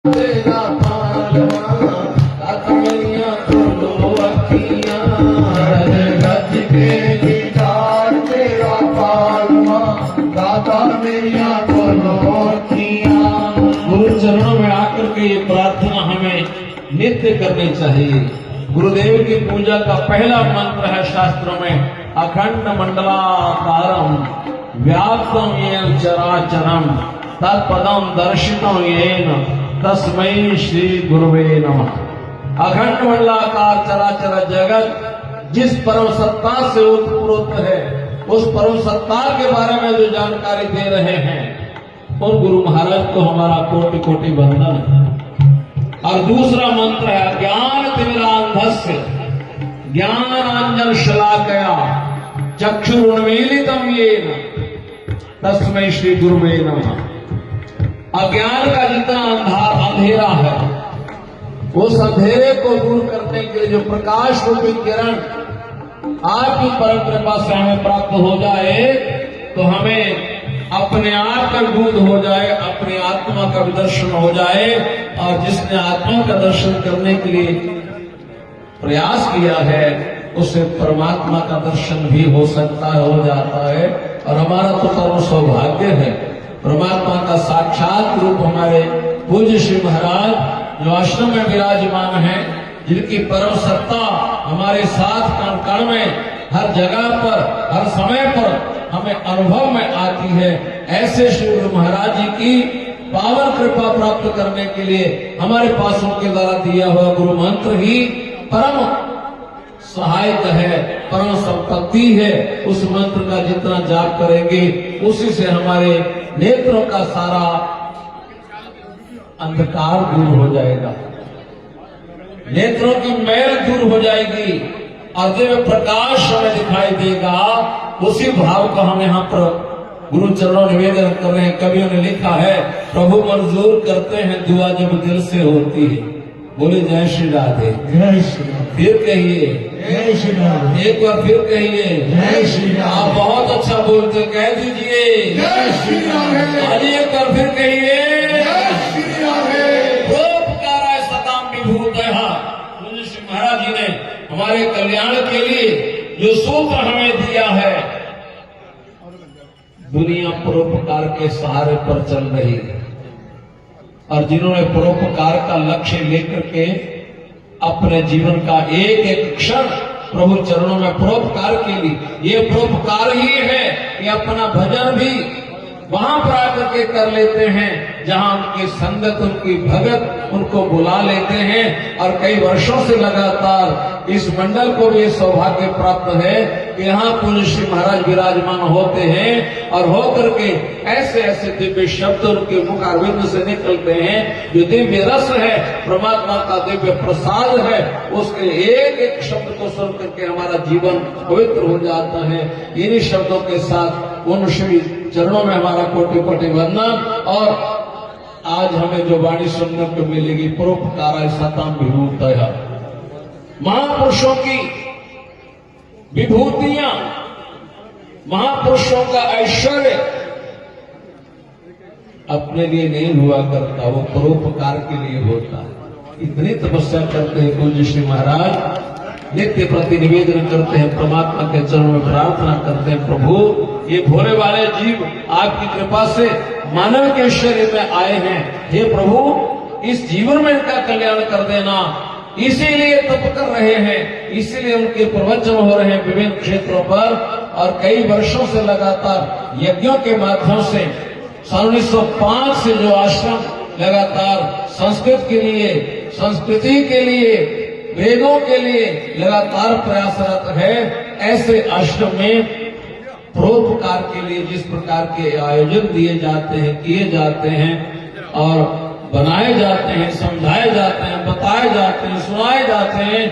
तेरा पालवा दाता मैया खोलो अखियां, गज के दीदार तेरा पालवा दाता मैया खोलो अखियां। गुरु चरणों में आकर के ये प्रार्थना हमें नित्य करनी चाहिए। गुरुदेव की पूजा का पहला मंत्र है शास्त्रों में अखंड मंडलाकारम व्याप्तम येन चराचरम तत्पदम दर्शितम येन तस्मै श्री गुरुवे नमः। अखंड मंडलाकार चराचर जगत जिस परम सत्ता से उत्पन्न है, उस परम सत्ता के बारे में जो जानकारी दे रहे हैं उन गुरु महाराज को हमारा कोटि कोटि वंदन है। और दूसरा मंत्र है ज्ञान तिमिरांधस्य ज्ञानांजन शलाकया चक्षुरुन्मीलितम येन तस्मै श्री गुरुवे नमः। अज्ञान का जितना अंधेरा है, उस अंधेरे को दूर करने के लिए जो प्रकाश रूपी किरण आपकी परम कृपा से हमें प्राप्त हो जाए, तो हमें अपने आप का बोध हो जाए, अपनी आत्मा का भी दर्शन हो जाए। और जिसने आत्मा का दर्शन करने के लिए प्रयास किया है, उसे परमात्मा का दर्शन भी हो सकता है, हो जाता है। और हमारा तो परम सौभाग्य है, परमात्मा का साक्षात रूप हमारे पूज्य श्री महाराज जो आश्रम में विराजमान है, जिनकी परम सत्ता हमारे साथ कण कण में हर जगह पर हर समय पर हमें अनुभव में आती है। ऐसे श्री गुरु महाराज जी की पावन कृपा प्राप्त करने के लिए हमारे पास उनके द्वारा दिया हुआ गुरु मंत्र ही परम सहायक है, परम संपत्ति है। उस मंत्र का जितना जाप करेंगे, उसी से हमारे नेत्रों का सारा अंधकार दूर हो जाएगा, नेत्रों की मैल दूर हो जाएगी और दिव्य प्रकाश हमें दिखाई देगा। उसी भाव को हम यहाँ पर गुरु चरणों निवेदन कर रहे हैं। कवियों ने लिखा है प्रभु मंजूर करते हैं दुआ जब दिल से होती है। बोले जय श्री राधे। जय श्री राधे। फिर कहिए जय श्री राधे। एक बार फिर कहिए जय श्री राधे। आप बहुत अच्छा बोलते, कह दीजिए जय श्री राधे। आज एक बार फिर कहिए जय श्री राधे। परोपकाराय सताम विभूतयः। पूज्य श्री महाराज जी ने हमारे कल्याण के लिए जो सूत्र हमें दिया है, दुनिया परोपकार के सहारे पर चल रही है। और जिन्होंने परोपकार का लक्ष्य लेकर के अपने जीवन का एक एक क्षण प्रभु चरणों में परोपकार के लिए, ये परोपकार ही है कि अपना भजन भी वहां पर आकर के कर लेते हैं जहां उनकी संगत, उनकी भगत उनको बुला लेते हैं। और कई वर्षों से लगातार इस मंडल को भी सौभाग्य प्राप्त है कि यहाँ पूज्य श्री महाराज विराजमान होते हैं और होकर के ऐसे ऐसे दिव्य शब्द उनके मुखारविंद से निकलते हैं जो दिव्य रस है, परमात्मा का दिव्य प्रसाद है। उसके एक एक शब्द को सुन करके हमारा जीवन पवित्र हो जाता है। इन्हीं शब्दों के साथ उन श्री चरणों में हमारा कोटि कोटि वंदन। और आज हमें जो वाणी सुनने को मिलेगी परोपकाराय सताम विभूतयः, महापुरुषों की विभूतियां, महापुरुषों का ऐश्वर्य अपने लिए नहीं हुआ करता, वो परोपकार के लिए होता है। इतनी तपस्या करते हैं पूज्य श्री महाराज, नित्य प्रति निवेदन करते हैं, परमात्मा के चरणों में प्रार्थना करते हैं, प्रभु ये भोले वाले जीव आपकी कृपा से मानव के शरीर में आए हैं, हे प्रभु इस जीवन में इनका कल्याण कर देना। इसीलिए तप कर रहे हैं, इसीलिए उनके प्रवचन हो रहे हैं विभिन्न क्षेत्रों पर। और कई वर्षों से लगातार यज्ञों के माध्यम से 1905 से जो आश्रम लगातार संस्कृत के लिए, संस्कृति के लिए, वेदों के लिए लगातार प्रयासरत है, ऐसे आश्रम में परोपकार के लिए जिस प्रकार के आयोजन दिए जाते हैं, किए जाते हैं और बनाए जाते हैं, समझाए जाते हैं, बताए जाते हैं, सुनाए जाते हैं,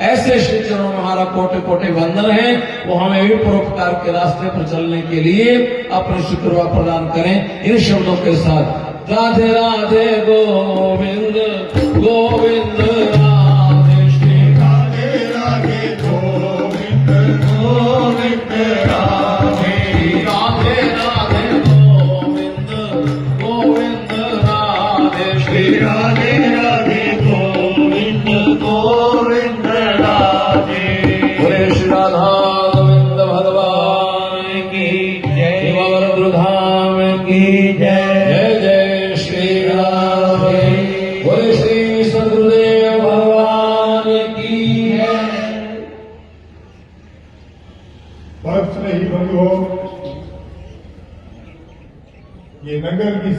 ऐसे श्री चरणों में हमारा कोटि कोटि वंदन है। वो हमें भी परोपकार के रास्ते पर चलने के लिए अपनी शुक्रवा प्रदान करें। इन शब्दों के साथ राधे राधे गोविंद गोविंद राधे श्री राधे राधे गोविंद गोविंद राधे राधे राधे गोविंद गोविंद राधे श्री राधे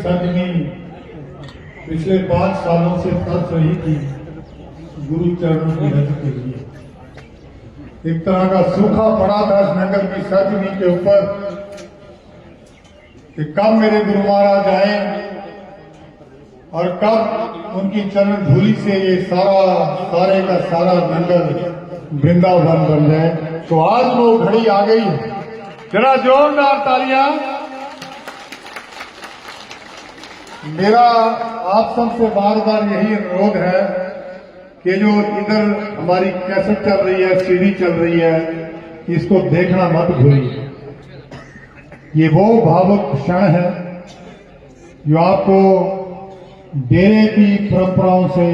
सजनी पिछले 5 सालों से तरस रही थी गुरु चरणों की रज के लिए। एक तरह का सूखा पड़ा था इस नगर की सजनी के ऊपर कि कब मेरे गुरु महाराज आए और कब उनकी चरण धूलि से ये सारे का सारा नगर वृंदावन बन जाए। तो आज वो घड़ी आ गई है। जरा जोरदार तालियां। मेरा आप सबसे बार बार यही अनुरोध है कि जो इधर हमारी कैसेट चल रही है, सीडी चल रही है, इसको देखना मत भूलिए। ये वो भावुक क्षण है जो आपको डेरे की परंपराओं से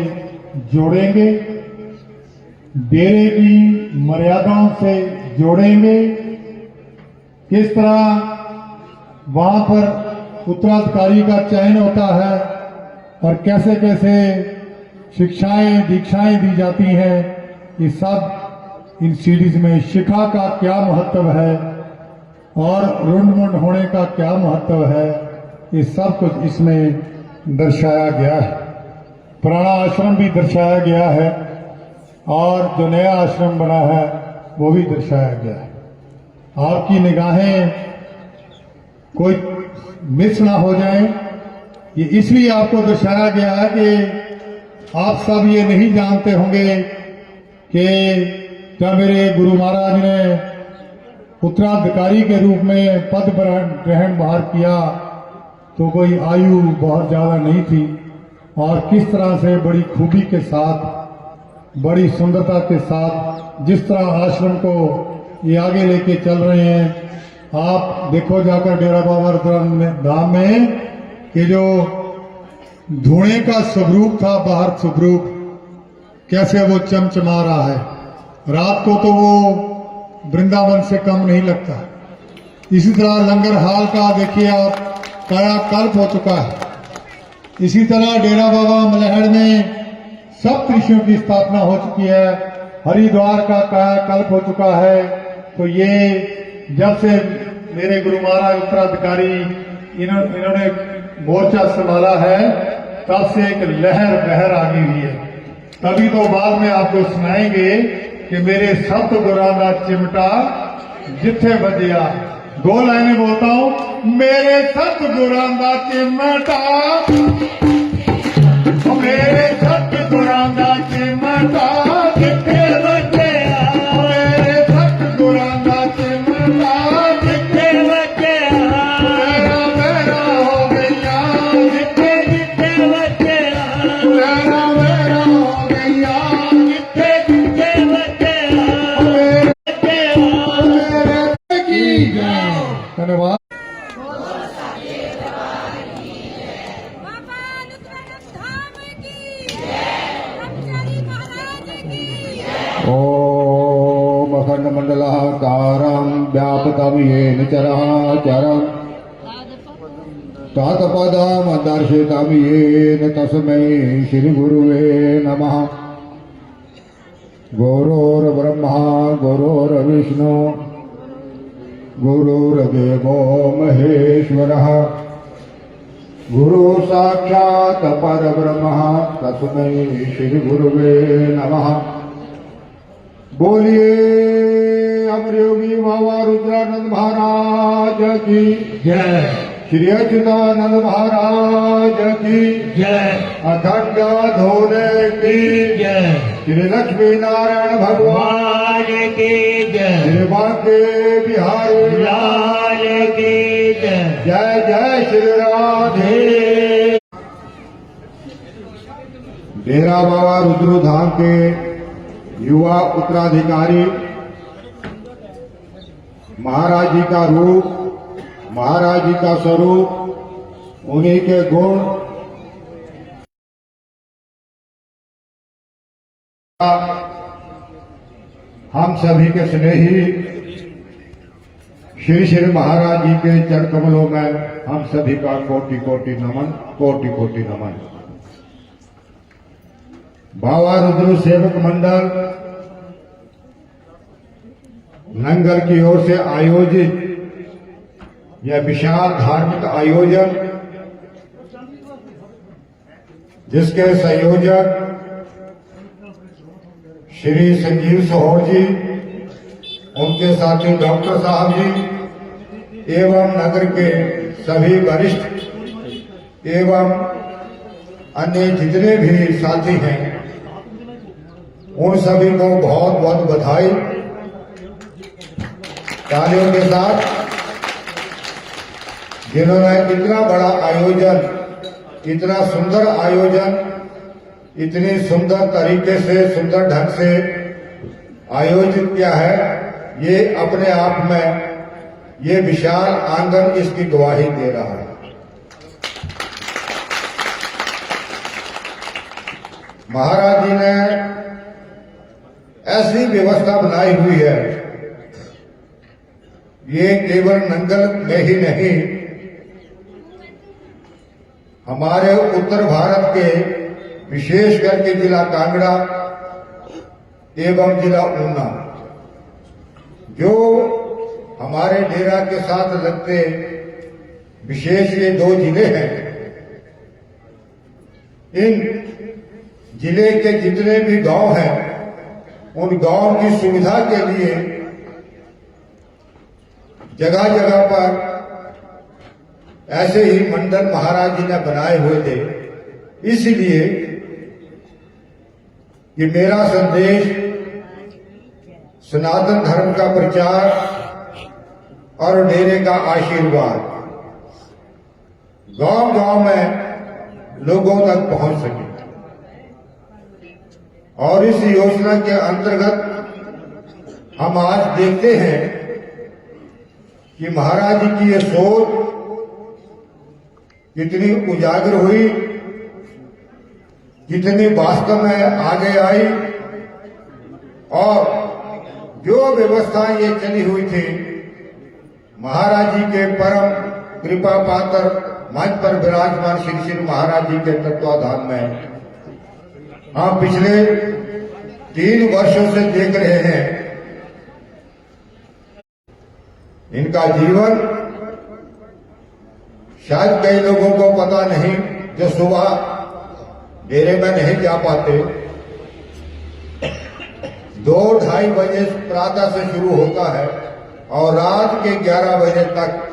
जोड़ेंगे, डेरे की मर्यादाओं से जोड़ेंगे। किस तरह वहां पर उत्तराधिकारी का चयन होता है और कैसे कैसे शिक्षाएं दीक्षाएं दी जाती हैं, ये सब इन सीरीज में शिखा का क्या महत्व है और रुंड होने का क्या महत्व है, ये सब कुछ इसमें दर्शाया गया है। पुराना आश्रम भी दर्शाया गया है और जो नया आश्रम बना है वो भी दर्शाया गया है। आपकी निगाहें कोई मिस ना हो जाए, ये इसलिए आपको दर्शाया गया है कि आप सब ये नहीं जानते होंगे कि जब मेरे गुरु महाराज ने उत्तराधिकारी के रूप में पद ग्रहण बाहर किया तो कोई आयु बहुत ज्यादा नहीं थी और किस तरह से बड़ी खूबी के साथ, बड़ी सुंदरता के साथ जिस तरह आश्रम को ये आगे लेके चल रहे हैं। आप देखो जाकर डेरा बाबा रुद्रानंद धाम में कि जो धुएं का स्वरूप था, बाहर स्वरूप कैसे वो चमचमा रहा है। रात को तो वो वृंदावन से कम नहीं लगता। इसी तरह लंगर हाल का देखिए आप, कायाकल्प हो चुका है। इसी तरह डेरा बाबा मलहड़ में सब ऋषियों की स्थापना हो चुकी है। हरिद्वार का कायाकल्प हो चुका है। तो ये जब से मेरे गुरु महाराज उत्तराधिकारी इन्होंने मोर्चा संभाला है, तब से एक लहर बहर आ गई हुई है। तभी तो बाद में आपको सुनाएंगे कि मेरे सतगुरां दा चिमटा जिथे बजिया। 2 लाइनें बोलता हूं। मेरे सतगुरां दा चिमटा, मेरे सतगुरां दा चिमटा जिथे बजिया, मेरे सतगुरां दा चिमटा जिथे बजिया, मेरा हो गया जिथे जिथे बजिया, मेरा हो गया जिथे जिथे बजिया, मेरे की जय। धन्यवाद। बाबा रुद्रानंद धाम की जय, ब्रह्मचारी महाराज की जय। ओम अखंड मंडलाकारं व्यापतं येन चराचरं तत्पदं दर्शितं येन तस्मै श्री गुरुवे नमः। गुरुर्ब्रह्मा गुरुर्विष्णु गुरुर्देवो महेश्वरः गुरु साक्षात् परब्रह्म तस्मै श्री गुरुवे नमः। बोलिए अमर योगी बाबा रुद्रानंद महाराज की जय श्री अच्युतानंद महाराज की जय अखंड धोने की जय श्री लक्ष्मी नारायण भगवान की जय श्री बांके बिहारी लाल की जय। जय जय श्री राधे। डेरा बाबा रुद्र धाम के युवा उत्तराधिकारी महाराज जी का रूप, महाराज जी का स्वरूप, उन्हीं के गुण हम सभी के स्नेही श्री श्री महाराज जी के चरण कमलों में हम सभी का कोटि कोटि नमन, कोटि कोटि नमन। बाबा रुद्र सेवक मंडल नंगल की ओर से आयोजित यह विशाल धार्मिक आयोजन जिसके संयोजक श्री संजीव सोहर जी, उनके साथी डॉक्टर साहब जी एवं नगर के सभी वरिष्ठ एवं अन्य जितने भी साथी हैं, उन सभी को बहुत बहुत बधाई। तालियों के साथ जिन्होंने इतना बड़ा आयोजन, इतना सुंदर आयोजन, इतनी सुंदर तरीके से, सुंदर ढंग से आयोजित किया है, ये अपने आप में ये विशाल आंगन इसकी गवाही दे रहा है। महाराज जी ने ऐसी व्यवस्था बनाई हुई है, ये केवल नंगल में ही नहीं, हमारे उत्तर भारत के विशेष करके जिला कांगड़ा एवं जिला ऊना, जो हमारे डेरा के साथ लगते विशेष ये दो जिले हैं, इन जिले के जितने भी गांव हैं, उन गांव की सुविधा के लिए जगह जगह पर ऐसे ही मंडल महाराज जी ने बनाए हुए थे। इसलिए कि मेरा संदेश सनातन धर्म का प्रचार और डेरे का आशीर्वाद गांव गांव में लोगों तक पहुंच सके, और इस योजना के अंतर्गत हम आज देखते हैं कि महाराज जी की ये सोच कितनी उजागर हुई, कितनी वास्तव में आगे आई, और जो व्यवस्था ये चली हुई थी महाराज जी के परम कृपा पात्र मंच पर विराजमान श्री श्री महाराज जी के तत्वाधान में हम पिछले 3 वर्षों से देख रहे हैं। इनका जीवन शायद कई लोगों को पता नहीं, जो सुबह डेरे में नहीं जा पाते, 2-2:30 बजे प्रातः से शुरू होता है और रात के 11 बजे तक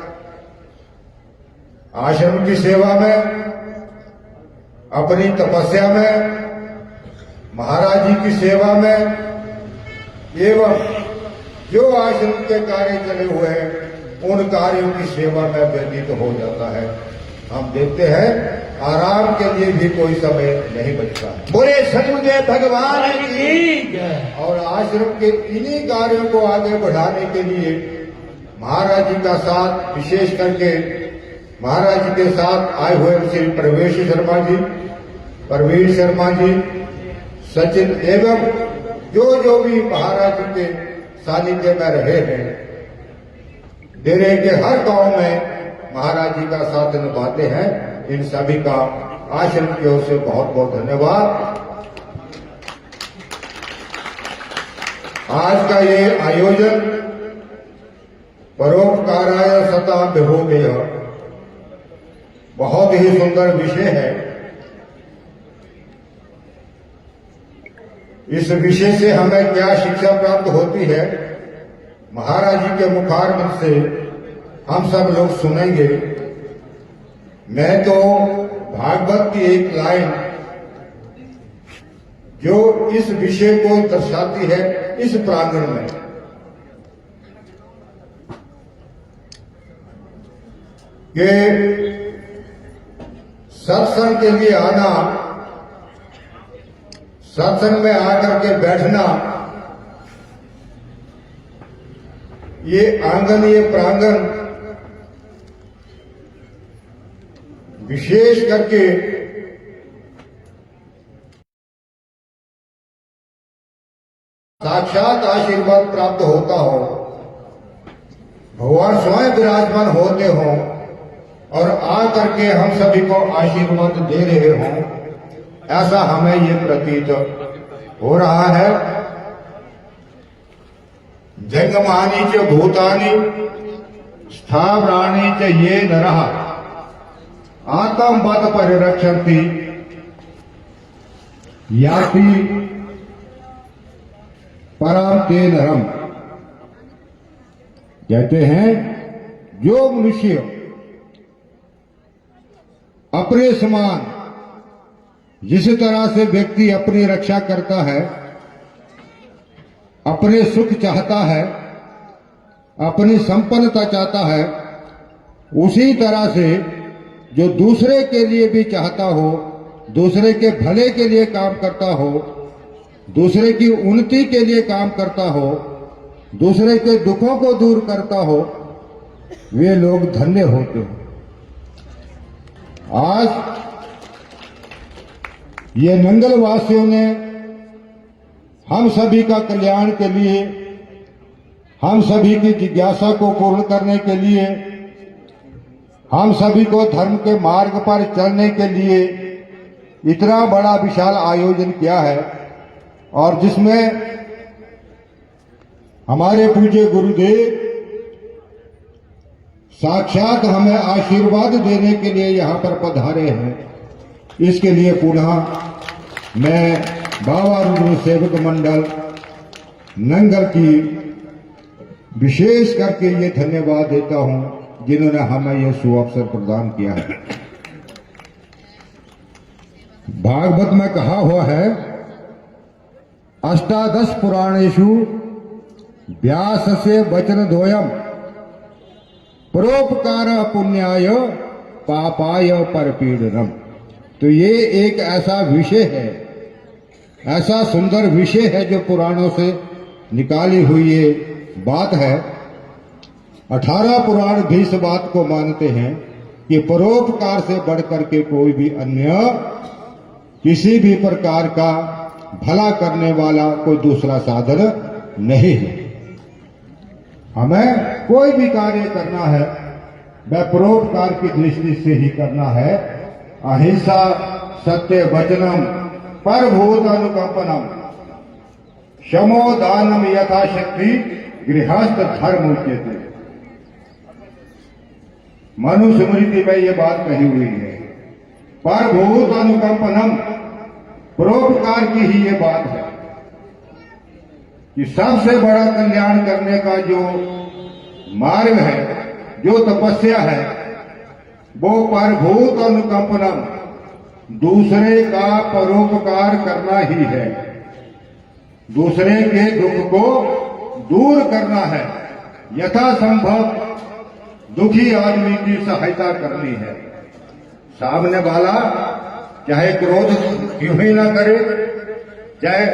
आश्रम की सेवा में, अपनी तपस्या में, महाराज जी की सेवा में, एवं जो आश्रम के कार्य चले हुए हैं उन कार्यों की सेवा में व्यतीत हो जाता है। हम देखते हैं आराम के लिए भी कोई समय नहीं बचता है। बोले सतगुरुदेव भगवान की जय। और आश्रम के इन्हीं कार्यों को आगे बढ़ाने के लिए महाराज जी का साथ, विशेष करके महाराज जी के साथ आए हुए श्री प्रवेश शर्मा जी, प्रवीण शर्मा जी, सचिन एवं जो भी महाराज जी के सानिध्य में रहे हैं, डेरे के हर गांव में महाराज जी का साथ निभाते हैं, इन सभी का आश्रम की ओर से बहुत बहुत धन्यवाद। आज का ये आयोजन परोपकाराय सता विभोगेय बहुत ही सुंदर विषय है। इस विषय से हमें क्या शिक्षा प्राप्त होती है, महाराज जी के मुखारबिंद से हम सब लोग सुनेंगे। मैं तो भागवत की एक लाइन जो इस विषय को दर्शाती है इस प्रांगण में, कि सत्संग के लिए आना, सत्संग में आकर के बैठना, ये आंगन, ये प्रांगण विशेष करके साक्षात आशीर्वाद प्राप्त होता हो, भगवान स्वयं विराजमान होते हों और आकर के हम सभी को आशीर्वाद दे रहे हों, ऐसा हमें ये प्रतीत हो रहा है। जंगमानि च भूतानि स्थावराणि च ये नरः आत्मवत् परिरक्षन्ति याति परम ते नरम, कहते हैं जो मनुष्य अपने समान जिस तरह से व्यक्ति अपनी रक्षा करता है, अपने सुख चाहता है, अपनी संपन्नता चाहता है, उसी तरह से जो दूसरे के लिए भी चाहता हो, दूसरे के भले के लिए काम करता हो, दूसरे की उन्नति के लिए काम करता हो, दूसरे के दुखों को दूर करता हो, वे लोग धन्य होते हैं। आज ये नंगल वासियों ने हम सभी का कल्याण के लिए, हम सभी की जिज्ञासा को पूर्ण करने के लिए, हम सभी को धर्म के मार्ग पर चलने के लिए इतना बड़ा विशाल आयोजन किया है, और जिसमें हमारे पूज्य गुरुदेव साक्षात हमें आशीर्वाद देने के लिए यहां पर पधारे हैं। इसके लिए पुनः मैं बाबा रुद्र सेवक मंडल नंगल की विशेष करके ये धन्यवाद देता हूं जिन्होंने हमें यह सुअवसर प्रदान किया है। भागवत में कहा हुआ है, अष्टादश पुराणेषु व्यास से वचन द्वयम परोपकार पुण्याय पापाय परपीडनम। तो ये एक ऐसा विषय है, ऐसा सुंदर विषय है जो पुराणों से निकाली हुई ये बात है। 18 पुराण भी इस बात को मानते हैं कि परोपकार से बढ़कर के कोई भी अन्य किसी भी प्रकार का भला करने वाला कोई दूसरा साधन नहीं है। हमें कोई भी कार्य करना है वह परोपकार की दृष्टि से ही करना है। अहिंसा सत्य वचनम परभूत अनुकंपनम शमो दानम यथाशक्ति गृहस्थ धर्म उच्यते। मनुस्मृति में ये बात कही हुई है। परभूत अनुकंपनम, परोपकार की ही ये बात है कि सबसे बड़ा कल्याण करने का जो मार्ग है, जो तपस्या है, वो परभूत अनुकंपनम, दूसरे का परोपकार करना ही है। दूसरे के दुख को दूर करना है, यथासंभव दुखी आदमी की सहायता करनी है। सामने वाला चाहे क्रोध क्यों ही ना करे, चाहे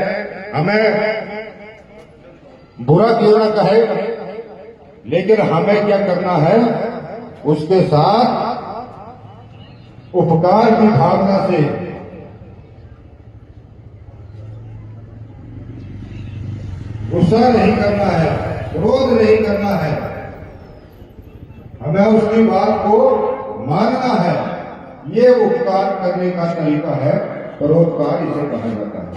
हमें बुरा क्यों ना कहे, लेकिन हमें क्या करना है, उसके साथ उपकार की भावना से गुस्सा नहीं करना है, क्रोध नहीं करना है, हमें उसकी बात को मानना है। ये उपकार करने का तरीका है, परोपकार इसे कहा जाता है।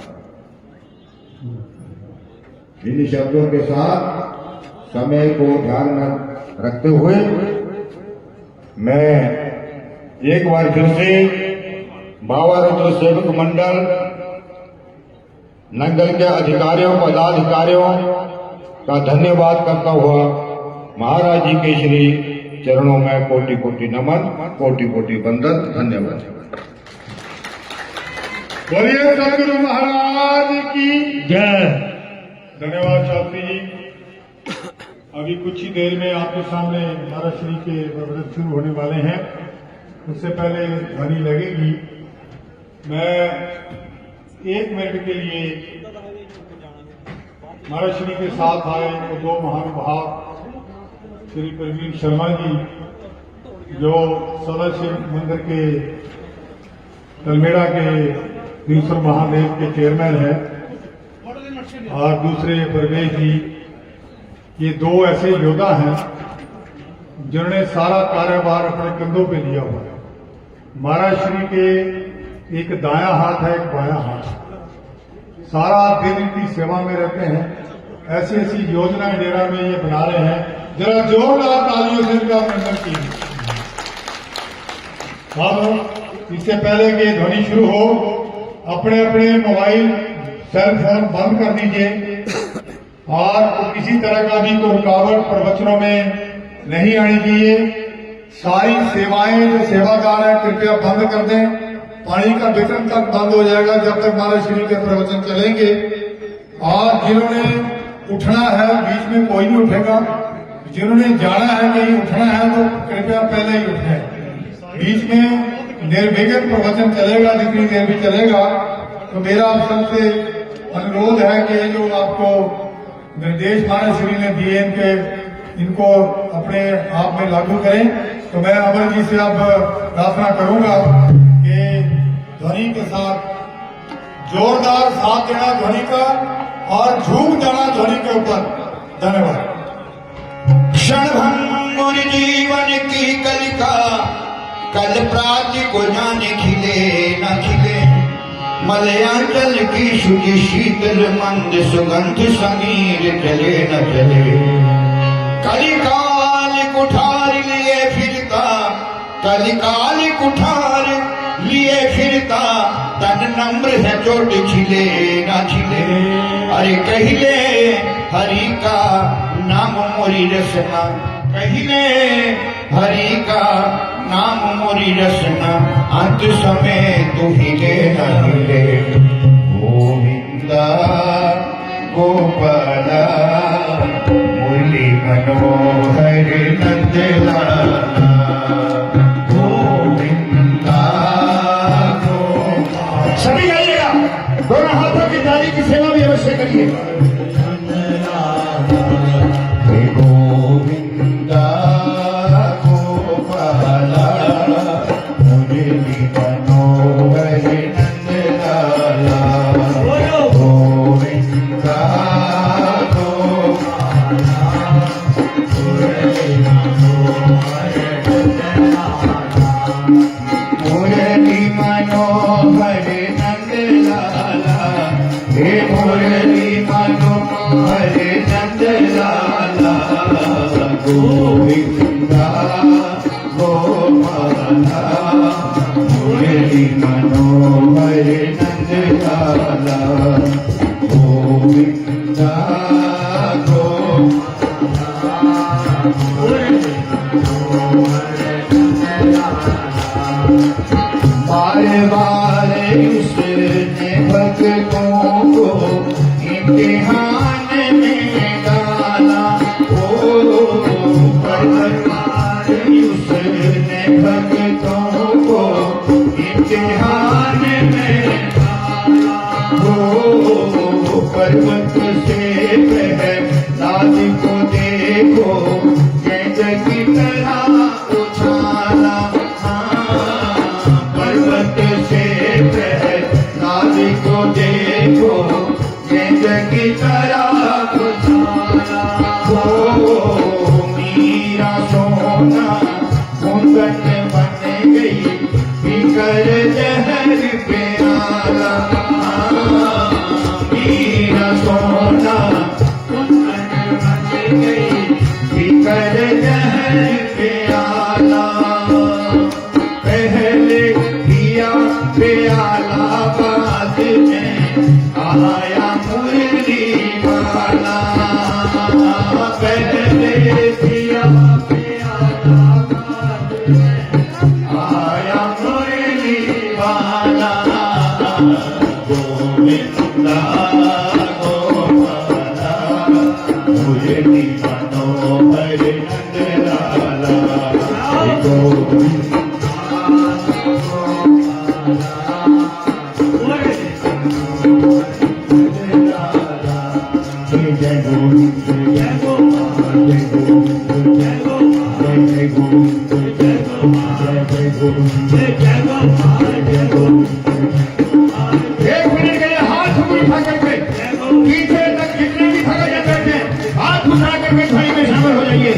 इन शब्दों के साथ समय को ध्यान में रखते हुए मैं एक बार फिर से बाबा रुद्र सेवक मंडल नंगल के अधिकारियों पदाधिकारियों का धन्यवाद करता हुआ महाराज जी के श्री चरणों में कोटि कोटि नमन, कोटि कोटि वंदन। धन्यवाद। बोलिए सदगुरु महाराज की जय। धन्यवाद शास्त्री जी। अभी कुछ ही देर में आपके सामने महाराज श्री के व्रत शुरू होने वाले हैं। उससे पहले ध्वनि लगेगी। मैं 1 मिनट के लिए महाराज श्री के साथ आए वो 2 महानुभाव श्री प्रवीण शर्मा जी, जो सदाशिव मंदिर के तलमेड़ा के तीसर महादेव के चेयरमैन हैं, और दूसरे प्रवेश जी, ये 2 ऐसे योद्धा हैं जिन्होंने सारा कार्यभार अपने कंधों पे लिया हुआ है। महाराज श्री के एक दायां हाथ है, एक बायां हाथ, सारा दिन इनकी सेवा में रहते हैं। ऐसी ऐसी योजनाएं डेरा में ये बना रहे हैं। जरा जोरदार तालियों से इनका अभिनंदन कीजिए। हम इससे पहले कि ध्वनि शुरू हो, अपने अपने मोबाइल सेल फोन बंद कर दीजिए और किसी तरह का भी कोई रुकावट प्रवचनों में नहीं आनी चाहिए। सारी सेवाएं जो सेवादार है कृपया बंद कर दें। पानी का वितरण तक बंद हो जाएगा जब तक महाराज श्री के प्रवचन चलेंगे। और जिन्होंने उठना है बीच में कोई नहीं उठेगा, जिन्होंने जाना है कहीं उठना है तो कृपया पहले ही उठें। बीच में निर्विघ्न प्रवचन चलेगा, जितनी देर भी चलेगा। तो मेरा आप सबसे अनुरोध है कि ये जो आपको निर्देश महाराज श्री ने दिए इनको अपने आप में लागू करें। तो मैं अमर जी से अब प्रार्थना करूंगा कि ध्वनि के साथ जोरदार साथ देना ध्वनि का और झूम जाना ध्वनि के ऊपर। धन्यवाद। क्षणभंगुर जीवन की कलिका कल प्राति को जाने खिले न खिले। मलयांचल की शुचि शीतल मंद सुगंध समीर चले न चले। कलिकाल कुठार लिए फिरता, कलिकाल कुठार लिए फिरता। तन नम्र है चोट छिले ना छिले। अरे कहिले हरि का नाम मोरी रसना, कहिले हरि का नाम मोरी रसना। अंत समय तू हिले न हिले। गोविंदा गोपाला मुरली मनोहर नंदलाला। गोविंदा गोपाला। सभी गाइएगा, दोनों हाथों की ताली की सेवा भी अवश्य करिए। गोविंदा गोपाला मुरली मनोहर नंदलाला। गोविंदा मुरली मनोहर नंदलाला। हे मुरली मनोहर नंदलाला। गोविंदा गोपाला मुरली मनोहर नंदलाला। गोविंदा बार बार उसने भक्तों को इम्तिहान में डाला। ओ बार उसने भक्तों को इम्तिहान में डाला। ओ पर्वत से प्रहलाद को देखो गेंद की तरह उछाला। पर्वत से प्रहलाद को देखो गेंद की तरह उछाला। वो मीरा सोना कुंदन बन गई पीकर जहर प्याला। मीरा सोना कुंदन बन गई पीकर जहर प्याला। पहले पिया प्याला बाद में आया मुरली वाला। पहले पिया प्याला बाद में आया मुरली वाला। गोविंदा गोपाला मुरली मनोहर नंदलाला। गोविंदा जय गोविंद जय गोविंद जय गोविंद जय गोविंद जय गोविंद जय गोविंद जय गोविंद जय गोविंद। एक मिनट के लिए हाथ उठा करके पीछे तक जितने भी खड़े हैं बैठे हाथ उठा करके ध्वनि में शामिल हो जाइए।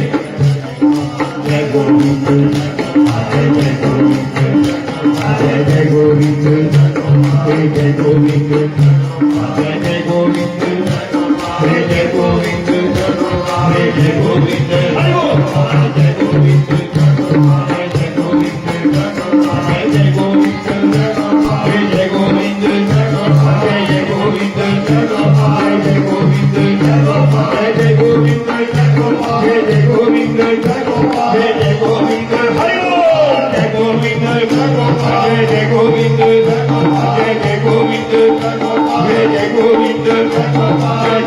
जय गोविंद जय गोविंद जय गोविंद जय गोविंद जय गोविंद जय गोविंद जय गोविंद। जय गोविंद जय गोविंद जय गोविंद जय गोविंद जय गोविंद। जय जय गोविंद हरि बोल जय गोविंद जय जय गोविंद जय जय गोविंद जय जय गोविंद जय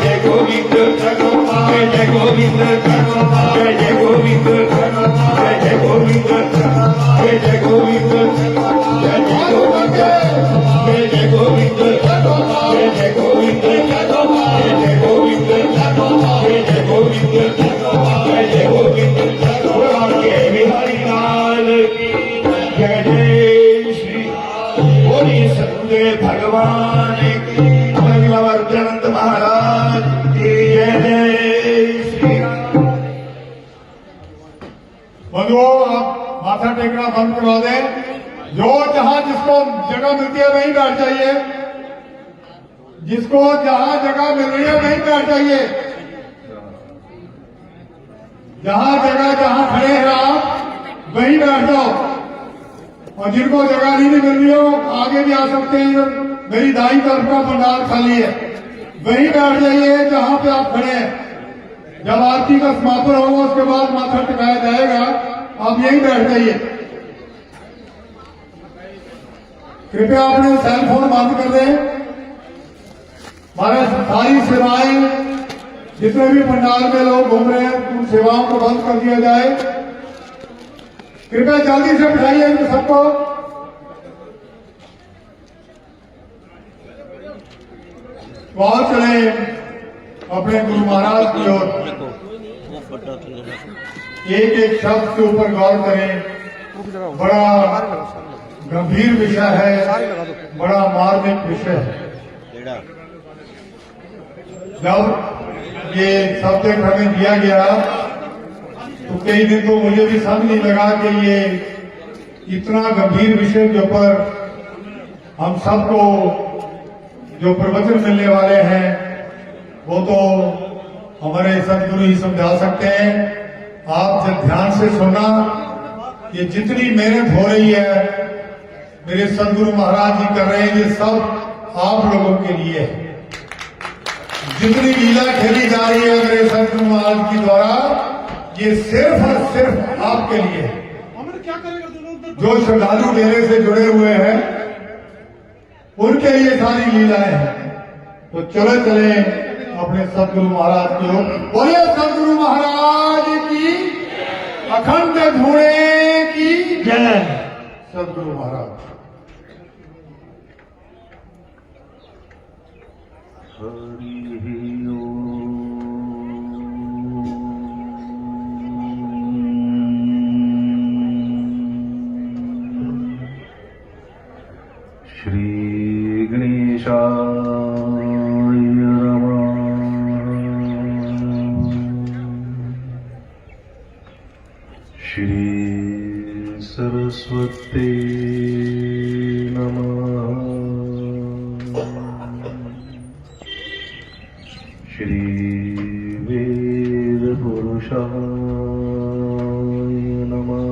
जय गोविंद जय जय गोविंद जय जय गोविंद जय जय गोविंद जय जय गोविंद जय जय गोविंद जय जय गोविंद जय जय गोविंद जय जय गोविंद जय जय गोविंद जय जय गोविंद के बिहारी लाल की जय जय श्री बोली सतगुरु भगवान की मंगलावर्धनंत महाराज की जय जय श्री बंधुओं आप माथा टेकना बंद करवा दें। जो जहां जिसको जगह मिलती है वहीं बैठ जाइए। जिसको जहां जगह मिल रही है वहीं बैठ जाइए। जहां खड़े हैं आप वहीं बैठ जाओ। और जिनको जगह नहीं मिल रही हो आगे भी आ सकते हैं। इधर मेरी दाईं तरफ का पंडाल खाली है, वहीं बैठ जाइए जहां पे आप खड़े हैं। जब आरती का समापन होगा उसके बाद माथा टिकाया जाएगा, आप यहीं बैठ जाइए। कृपया अपने सेल फोन बंद कर दें। हमारे सारी सेवाएं जितने भी पंडाल में लोग घूम रहे हैं उन सेवाओं को बंद कर दिया जाए। कृपया जल्दी से बिठाइए इन सबको। और चले अपने गुरु महाराज की ओर। एक एक शब्द के ऊपर गौर करें। बड़ा गंभीर विषय है, बड़ा मार्मिक विषय है। जब ये सब्जेक्ट हमें दिया गया तो कई दिन तो मुझे भी समझ नहीं लगा कि ये इतना गंभीर विषय के ऊपर हम सबको जो प्रवचन मिलने वाले हैं वो तो हमारे सदगुरु ही समझा सकते हैं। आप जब ध्यान से सुनना, ये जितनी मेहनत हो रही है मेरे सदगुरु महाराज जी कर रहे हैं, ये सब आप लोगों के लिए है। जितनी लीला खेली जा रही है मेरे सदगुरु महाराज के द्वारा, ये सिर्फ और सिर्फ आपके लिए है। जो श्रद्धालु डेरे से जुड़े हुए हैं उनके लिए सारी लीलाएं हैं। तो चले अपने सदगुरु महाराज की ओर। बोलिए सदगुरु महाराज की अखंड धुणे की जय। सदगुरु महाराज श्री गणेशाय नमः। श्री सरस्वती नमः। श्री वेद पुरुषाय नमः।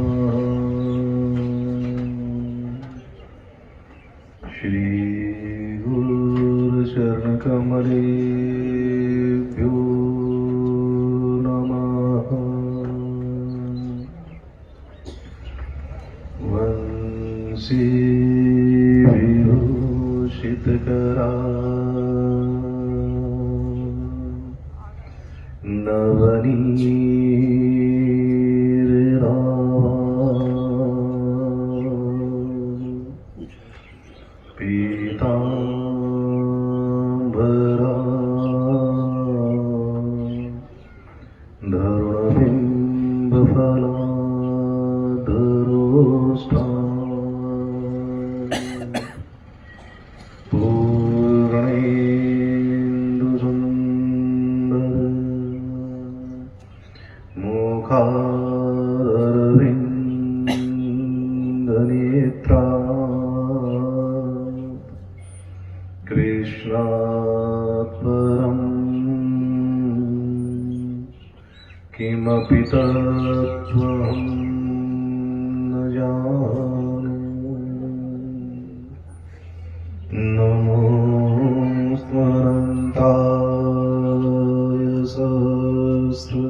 श्री गुरुचरण कमलेभ्यो नमः। वंशी विभूषितकरा पीतांबरा धरुणबिंबफलाधरोष्ठा मुखारविन्दनेत्रा कृष्णात् परं किमपि तत्त्वं न जाने। नमो स्मरन्ताय सहस्रमूर्धये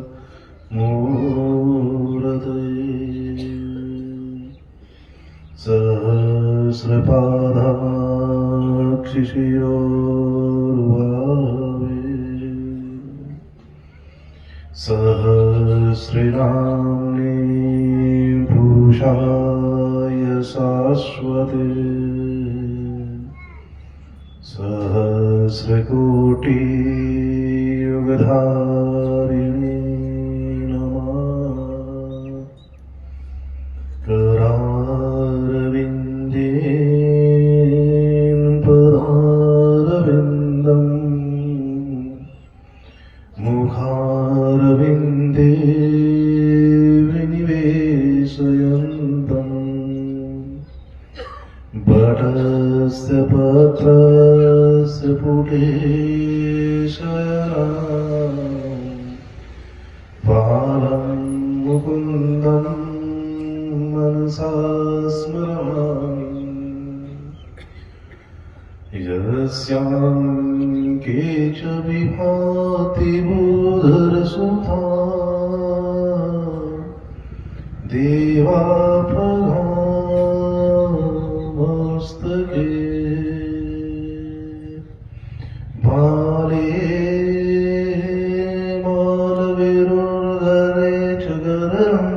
सहस्रनाम्ने पुरुषाय शाश्वते सहस्रकोटि युगधारिणे नमः। करारविन्देन पदारविन्दम् मुखारविन्दे विनिवेशयन्तम् बटस्य पत्रस्य पुटे शयनम् बालं मुकुन्दं मनसा स्मरामि। यस्याङ्के च विभाति बोधरसुधा देवापगामस्तके बाले मालविरुर्धरे च गरम्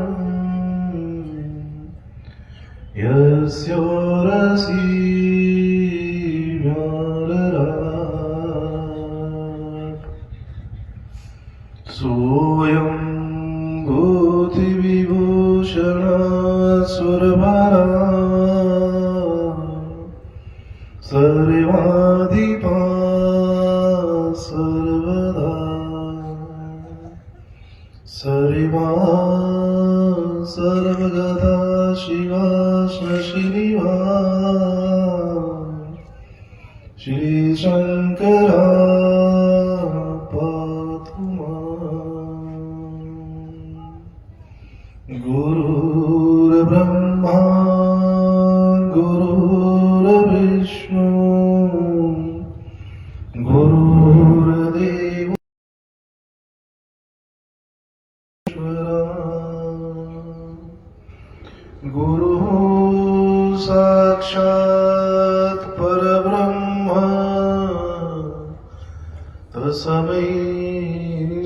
यस्योरसि सोऽयं भूतिविभूषणासुरभरा सर्वाधिपा सर्वदा सर्वा सर्वगता शिवा श्रीनिवा श्रीशङ्करा पातु माम्। गुरुर्ब्रह्मा गुरुर्विष्णु गुरुर्देवो गुरुः साक्षात् परब्रह्म तस्मै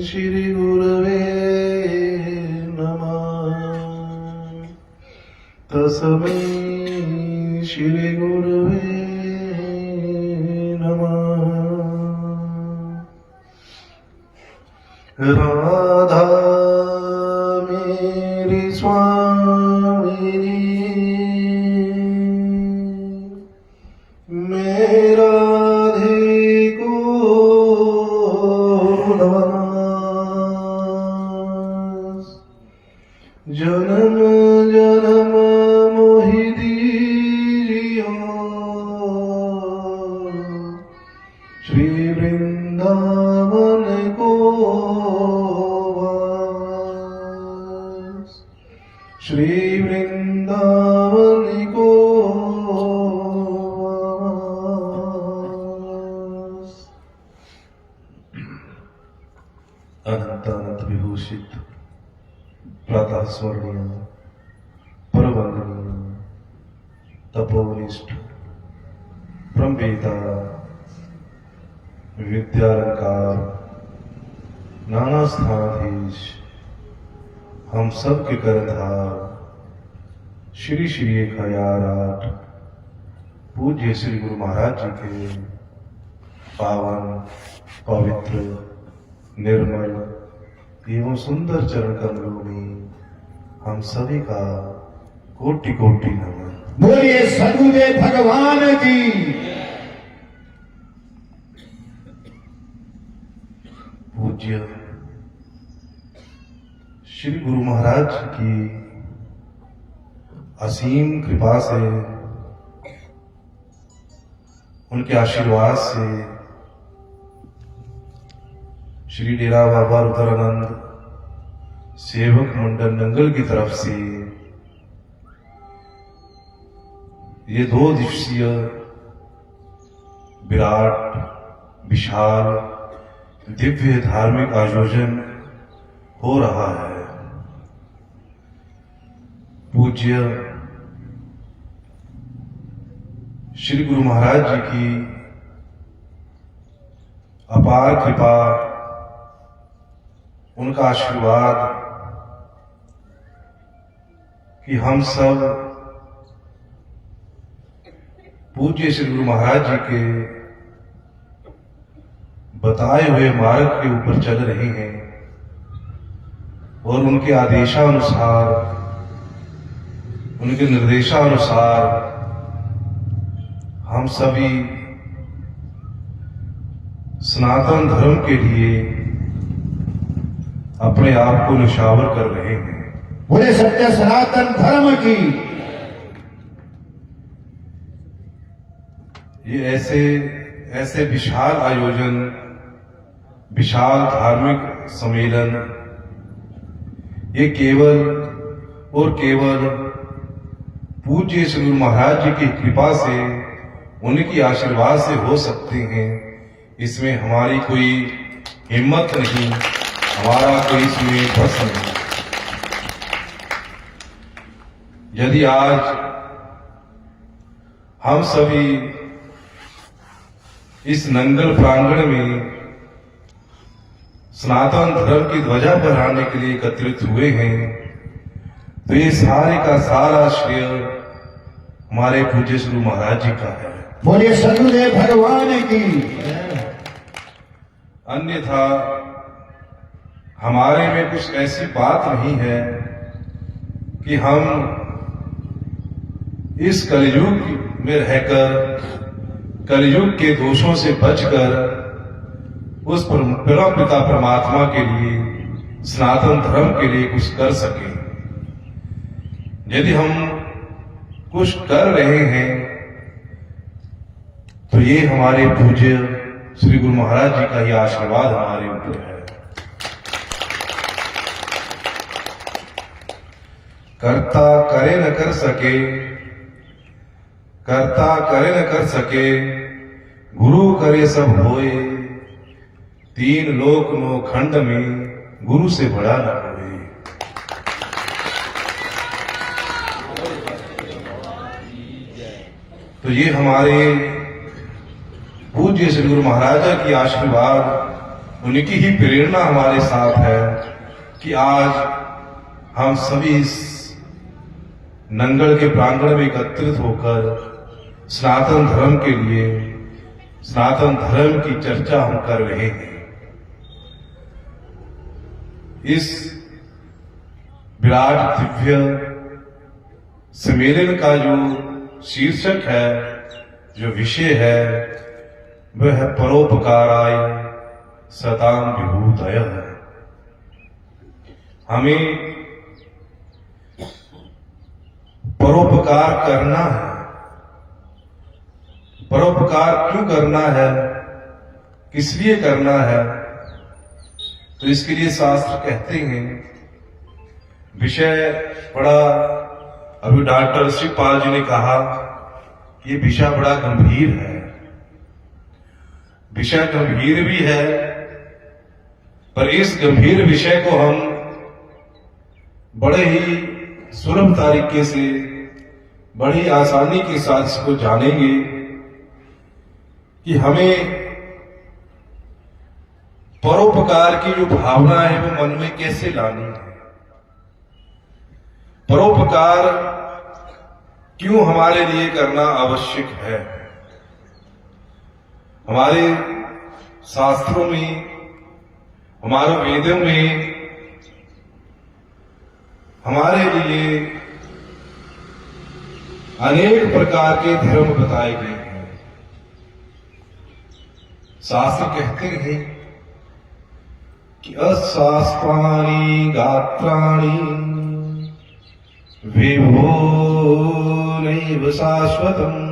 श्री गुरवे नमः। तस्मै श्री गुरवे नमः। राधा मेरी स्वामिनी मेरा राधे को दास जन्म जन्म मोहि दीजियो श्री वृंदावन को वास श्री वृंदावन को वास। अनंत अनंत विभूषित प्रातः स्मरणीय परवंदनीय तपोनिष्ठ ब्रह्मवेता विद्यालंकार नाना स्थानाधीश हम सब के कर्णधार श्री श्री 1008 पूज्य श्री गुरु महाराज जी के पावन पवित्र निर्मल एवं सुंदर चरण कमलों में हम सभी का कोटि कोटि नमन। बोलिए सदगुरुदेव भगवान की। पूज्य श्री गुरु महाराज की असीम कृपा से उनके आशीर्वाद से श्री डेरा बाबा रुद्रानंद सेवक मंडल नंगल की तरफ से ये 2 दिवसीय विराट विशाल दिव्य धार्मिक आयोजन हो रहा है। पूज्य श्री गुरु महाराज जी की अपार कृपा उनका आशीर्वाद कि हम सब पूज्य श्री गुरु महाराज जी के बताए हुए मार्ग के ऊपर चल रहे हैं और उनके आदेशानुसार, उनके निर्देशानुसार हम सभी सनातन धर्म के लिए अपने आप को निशावर कर रहे हैं। बोले सत्य सनातन धर्म की। ये ऐसे विशाल आयोजन, विशाल धार्मिक सम्मेलन, ये केवल और केवल पूज्य श्री गुरु महाराज जी की कृपा से, उनकी आशीर्वाद से हो सकते हैं। इसमें हमारी कोई हिम्मत नहीं, हमारा कोई इसमें बस नहीं। यदि आज हम सभी इस नंगल प्रांगण में सनातन धर्म की ध्वजा फहराने के लिए एकत्रित हुए हैं, तो ये सारे का सारा श्रेय हमारे पूज्य श्री महाराज जी का है। बोलिए सदगुरुदेव भगवान की। अन्यथा हमारे में कुछ ऐसी बात नहीं है कि हम इस कलयुग में रहकर, कलयुग के दोषों से बचकर उस परम पिता परमात्मा के लिए, सनातन धर्म के लिए कुछ कर सके। यदि हम कुछ कर रहे हैं तो ये हमारे पूज्य श्री गुरु महाराज जी का ही आशीर्वाद हमारे ऊपर है। कर्ता करे न कर सके, कर्ता करे न कर सके, गुरु करे सब होए, तीन लोक नो खंड में गुरु से बड़ा न होए। तो ये हमारे पूज्य श्री गुरु महाराज की आशीर्वाद, उनकी ही प्रेरणा हमारे साथ है कि आज हम सभी इस नंगल के प्रांगण में एकत्रित होकर सनातन धर्म के लिए, सनातन धर्म की चर्चा हम कर रहे हैं। इस विराट दिव्य सम्मेलन का जो शीर्षक है, जो विषय है, वह है परोपकाराय सताम विभूतय है। हमें परोपकार करना है। परोपकार क्यों करना है, किस लिए करना है? तो इसके लिए शास्त्र कहते हैं, विषय बड़ा, अभी डॉक्टर शिवपाल जी ने कहा ये विषय बड़ा गंभीर है। विषय गंभीर भी है, पर इस गंभीर विषय को हम बड़े ही सुलभ तरीके से, बड़ी आसानी के साथ इसको जानेंगे कि हमें परोपकार की जो भावना है वो मन में कैसे लानी है। परोपकार क्यों हमारे लिए करना आवश्यक है। हमारे शास्त्रों में, हमारे वेदों में हमारे लिए अनेक प्रकार के धर्म बताए गए हैं। शास्त्र कहते हैं कि अशास्त्राणि गात्राणि विभो नैव शाश्वतम्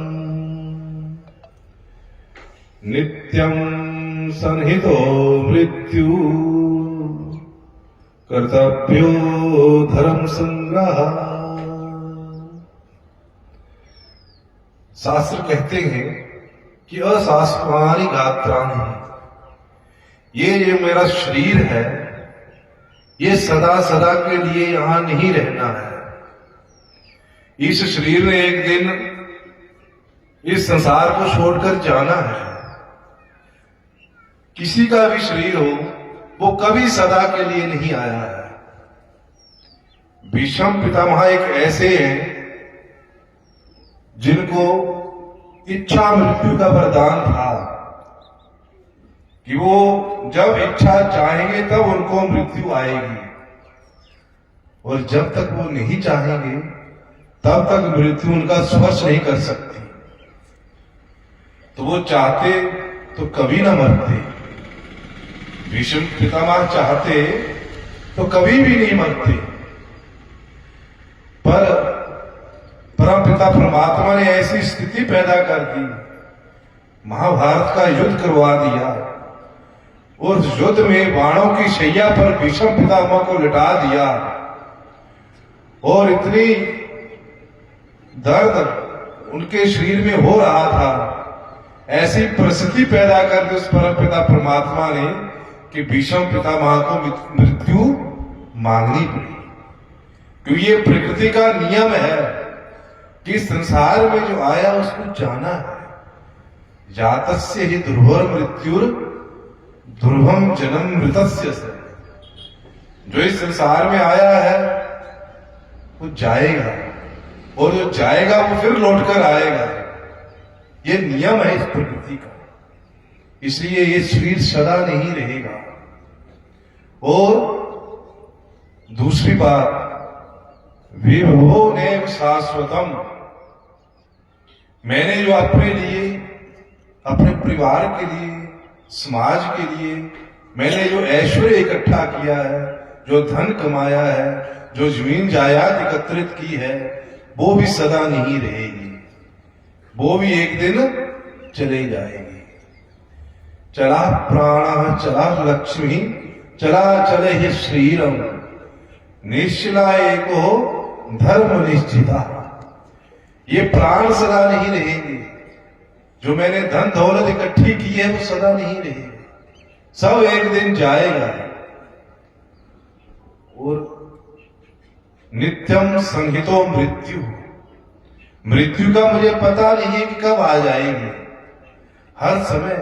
नित्यं सन्निहितो मृत्यु कर्तव्यो धर्म संग्रह। शास्त्र कहते हैं कि अशास्त्राणि गात्राणि, ये मेरा शरीर है, ये सदा सदा के लिए यहां नहीं रहना है। इस शरीर ने एक दिन इस संसार को छोड़कर जाना है। किसी का भी शरीर हो, वो कभी सदा के लिए नहीं आया है। भीष्म पितामह एक ऐसे हैं जिनको इच्छा मृत्यु का वरदान था कि वो जब इच्छा चाहेंगे तब उनको मृत्यु आएगी, और जब तक वो नहीं चाहेंगे तब तक मृत्यु उनका स्पर्श नहीं कर सकती। तो वो चाहते तो कभी ना मरते, भीष्म पितामह चाहते तो कभी भी नहीं मरते, पर परमपिता परमात्मा ने ऐसी स्थिति पैदा कर दी, महाभारत का युद्ध करवा दिया, और उस युद्ध में बाणों की शैया पर भीष्म पितामह को लिटा दिया, और इतनी दर्द उनके शरीर में हो रहा था, ऐसी परिस्थिति पैदा कर दी उस परमपिता परमात्मा ने कि भीष्म पितामह को मृत्यु मांगनी पड़ी। क्योंकि ये प्रकृति का नियम है कि संसार में जो आया उसको जाना है। जातस्य ही दुर्भर मृत्युर दुर्भम जन्म मृतस्य से, जो इस संसार में आया है वो जाएगा, और जो जाएगा वो फिर लौटकर आएगा। ये नियम है इस प्रकृति का, इसलिए ये शरीर सदा नहीं रहेगा। और दूसरी बात, विभो ने शाश्वतम, मैंने जो अपने लिए, अपने परिवार के लिए, समाज के लिए मैंने जो ऐश्वर्य इकट्ठा किया है, जो धन कमाया है, जो जमीन जायदाद एकत्रित की है, वो भी सदा नहीं रहेगी, वो भी एक दिन चले जाएगी। चला प्राण चला लक्ष्मी चला चले ही श्रीरम निश्चला एको धर्म निश्चिता। ये प्राण सदा नहीं रहेंगे, जो मैंने धन दौलत इकट्ठी की है वो सदा नहीं रहेगी, सब एक दिन जाएगा। और नित्यम संहितो मृत्यु, मृत्यु का मुझे पता नहीं है कि कब आ जाएगी। हर समय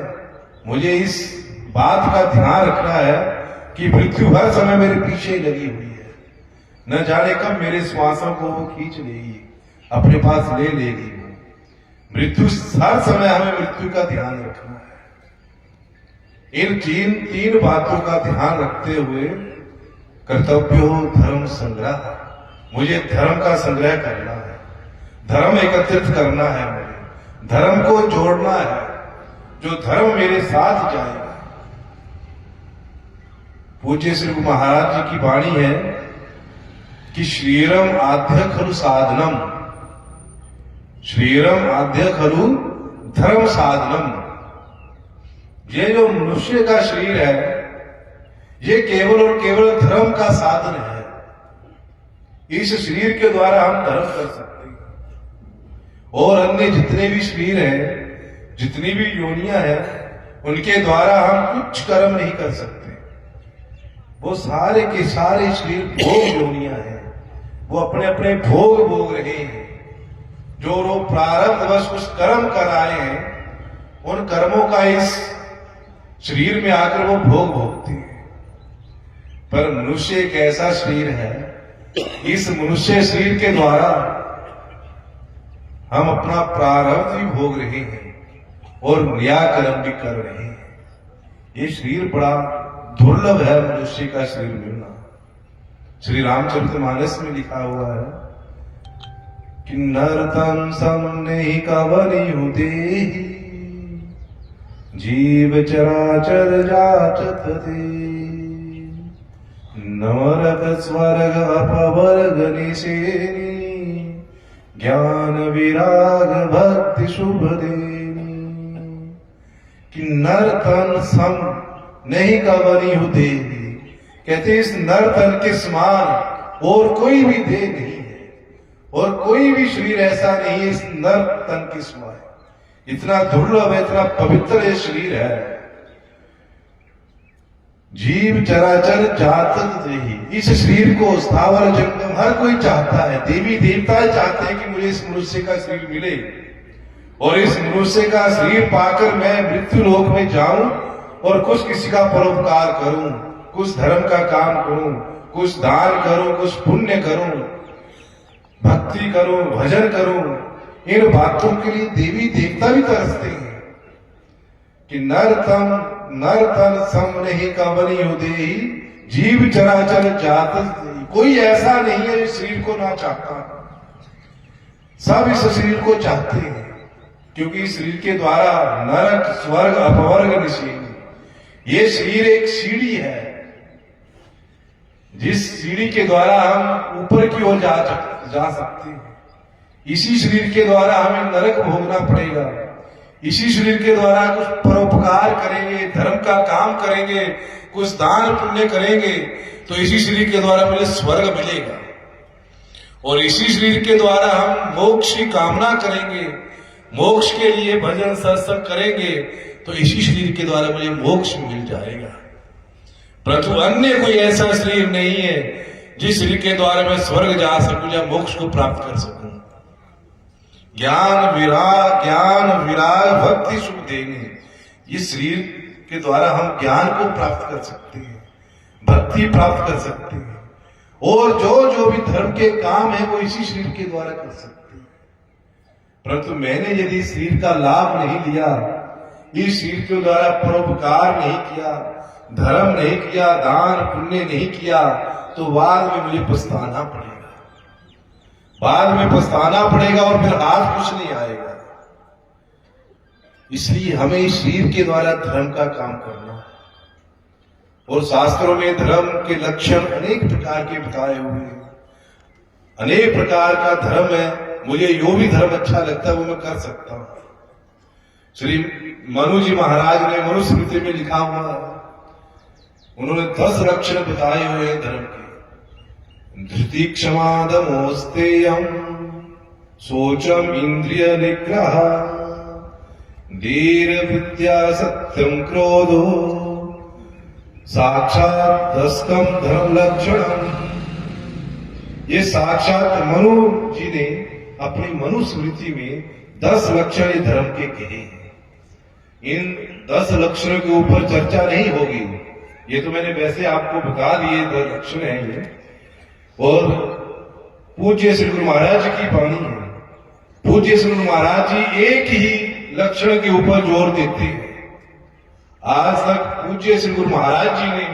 मुझे इस बात का ध्यान रखना है कि मृत्यु हर समय मेरे पीछे लगी हुई है, न जाने कब मेरे श्वासों को वो खींच लेगी, अपने पास ले लेगी। मृत्यु हर समय हमें मृत्यु का ध्यान रखना है। इन तीन बातों का ध्यान रखते हुए कर्तव्यो धर्म संग्रह, मुझे धर्म का संग्रह करना है, धर्म एकत्रित करना है, मुझे धर्म को जोड़ना है, जो धर्म मेरे साथ जाएगा। पूज्य श्री गुरु महाराज जी की वाणी है कि श्रीरम आद्य खलु साधनम, श्रीरम आद्य खलु धर्म साधनम। ये जो मनुष्य का शरीर है ये केवल और केवल धर्म का साधन है। इस शरीर के द्वारा हम धर्म कर सकते हैं, और अन्य जितने भी शरीर हैं, जितनी भी योनियां हैं, उनके द्वारा हम कुछ कर्म नहीं कर सकते। वो सारे के सारे शरीर भोग योनियां हैं, वो अपने अपने भोग भोग रहे हैं। जो लोग प्रारब्धवश कुछ कर्म कर आए हैं, उन कर्मों का इस शरीर में आकर वो भोग भोगते हैं। पर मनुष्य एक ऐसा शरीर है, इस मनुष्य शरीर के द्वारा हम अपना प्रारब्ध भी भोग रहे हैं और नया कर्म भी कर रहे हैं। ये शरीर बड़ा दुर्लभ है, मनुष्य का शरीर मिलना। श्री रामचरितमानस में लिखा हुआ है कि नरतम समने कवनि हुते जीव चराचर जाचत ते नरक स्वर्ग अपवर्ग निसेनी ज्ञान विराग भक्ति शुभ देनी। कि नर तन सम नहीं कवनी हुते, कहते इस नर तन के समान और कोई भी देह नहीं है, और कोई भी शरीर ऐसा नहीं है इस नर तन के समान। इतना दुर्लभ है, इतना पवित्र ये शरीर है। जीव चराचर जातक देही, इस शरीर को स्थावर जंगम हर कोई चाहता है, देवी देवता चाहते हैं कि मुझे इस मनुष्य का शरीर मिले, और इस मनुष्य का शरीर पाकर मैं मृत्यु लोक में जाऊं और कुछ किसी का परोपकार करूं। कुछ धर्म का काम करूं, कुछ दान करूं, कुछ पुण्य करूं, भक्ति करूं, भजन करूं, इन बातों के लिए देवी देवता भी तरसते हैं कि नर तन सम नहीं कवनी उदेहि, जीव चराचर जात। कोई ऐसा नहीं है इस शरीर को ना चाहता, सब इस शरीर को चाहते हैं, क्योंकि इस शरीर के द्वारा नरक स्वर्ग अपवर्ग निषेध। ये शरीर एक सीढ़ी है, जिस सीढ़ी के द्वारा हम ऊपर की ओर जा सकते हैं। इसी शरीर के द्वारा हमें नरक भोगना पड़ेगा, इसी शरीर के द्वारा कुछ परोपकार करेंगे, धर्म का काम करेंगे, कुछ दान पुण्य करेंगे, तो इसी शरीर के द्वारा मुझे स्वर्ग मिलेगा। और इसी शरीर के द्वारा हम मोक्ष की कामना करेंगे, मोक्ष के लिए भजन सत्संग करेंगे, तो इसी शरीर के द्वारा मुझे मोक्ष मिल जाएगा। परंतु अन्य कोई ऐसा शरीर नहीं है जिस शरीर के द्वारा मैं स्वर्ग जा सकूं या मोक्ष को प्राप्त कर सकूं। ज्ञान विराग भक्ति सुख देने, इस शरीर के द्वारा हम ज्ञान को प्राप्त कर सकते हैं, भक्ति प्राप्त कर सकते हैं, और जो भी धर्म के काम है वो इसी शरीर के द्वारा कर सकते हैं। परंतु मैंने यदि शरीर का लाभ नहीं लिया, इस शरीर के द्वारा परोपकार नहीं किया, धर्म नहीं किया, दान पुण्य नहीं किया, तो बाद में मुझे पछताना पड़ेगा, बाद में पछताना पड़ेगा और फिर हाथ कुछ नहीं आएगा। इसलिए हमें इस शरीर के द्वारा धर्म का काम करना। और शास्त्रों में धर्म के लक्षण अनेक प्रकार के बताए हुए हैं, अनेक प्रकार का धर्म है। मुझे जो भी धर्म अच्छा लगता है वो मैं कर सकता हूं। श्री मनु जी महाराज ने मनुस्मृति में लिखा हुआ है, उन्होंने 10 लक्षण बताए हुए हैं धर्म के। धृति क्षमा दमोस्तेयम, सोचम इंद्रिय निग्रह, धीर विद्या सत्यम क्रोधो, साक्षात 10कम धर्म लक्षणम। ये साक्षात मनु जी ने अपनी मनुस्मृति में 10 लक्षण धर्म के कहे हैं। इन 10 लक्षणों के ऊपर चर्चा नहीं होगी, ये तो मैंने वैसे आपको बता दिए 10 लक्षण हैं ये। और पूज्य श्री गुरु महाराज की वाणी है, पूज्य श्री गुरु महाराज जी एक ही लक्षण के ऊपर जोर देते हैं। आज तक पूज्य श्री गुरु महाराज जी ने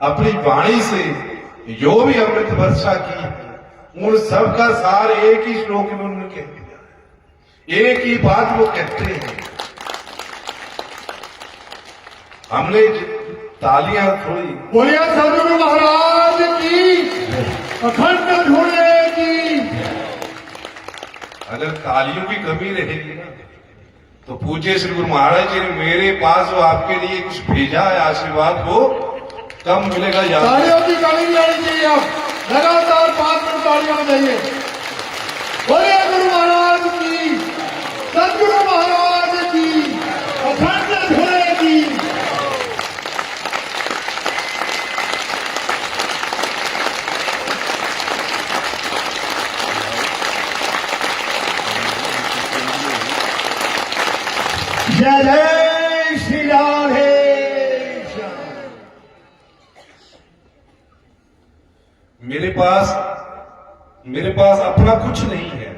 अपनी वाणी से जो भी अमृत वर्षा की है, उन सब का सार एक ही श्लोक में उन्होंने कह दिया, एक ही बात वो कहते हैं। हमने तालियां थोड़ी बोलिए सदगुरु महाराज की, अखंड धुने की। अगर तालियों की कमी रहेगी ना, तो पूज्य श्री गुरु महाराज जी ने मेरे पास वो आपके लिए कुछ भेजा है आशीर्वाद, वो कम मिलेगा। याद तालियों की कमी नहीं चाहिए, अब लगातार 5 मिनट तालियां बजाइए। बोलिए गुरु महाराज की, सदगुरु महाराज की, अखंड धुने की। जय जय श्री राधे। मेरे पास अपना कुछ नहीं है,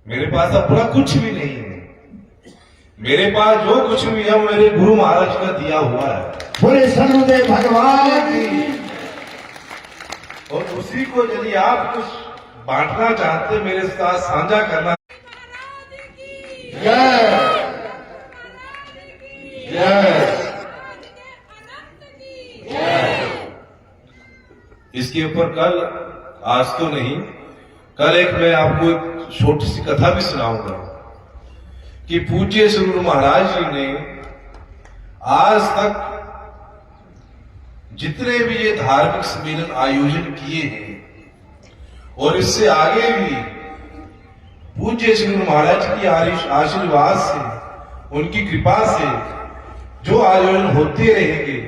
मेरे पास अपना कुछ भी नहीं है। मेरे पास जो कुछ भी है मेरे गुरु महाराज का दिया हुआ है। बोले सदगुरुदेव भगवान की। और उसी को यदि आप कुछ बांटना चाहते, मेरे साथ साझा करना, जय जय। इसके ऊपर कल, आज तो नहीं, कल एक मैं आपको एक छोटी सी कथा भी सुनाऊंगा कि पूज्य श्री गुरु महाराज जी ने आज तक जितने भी ये धार्मिक सम्मेलन आयोजन किए हैं और इससे आगे भी पूज्य श्री गुरु महाराज की आशीर्वाद से, उनकी कृपा से जो आयोजन होते रहेंगे,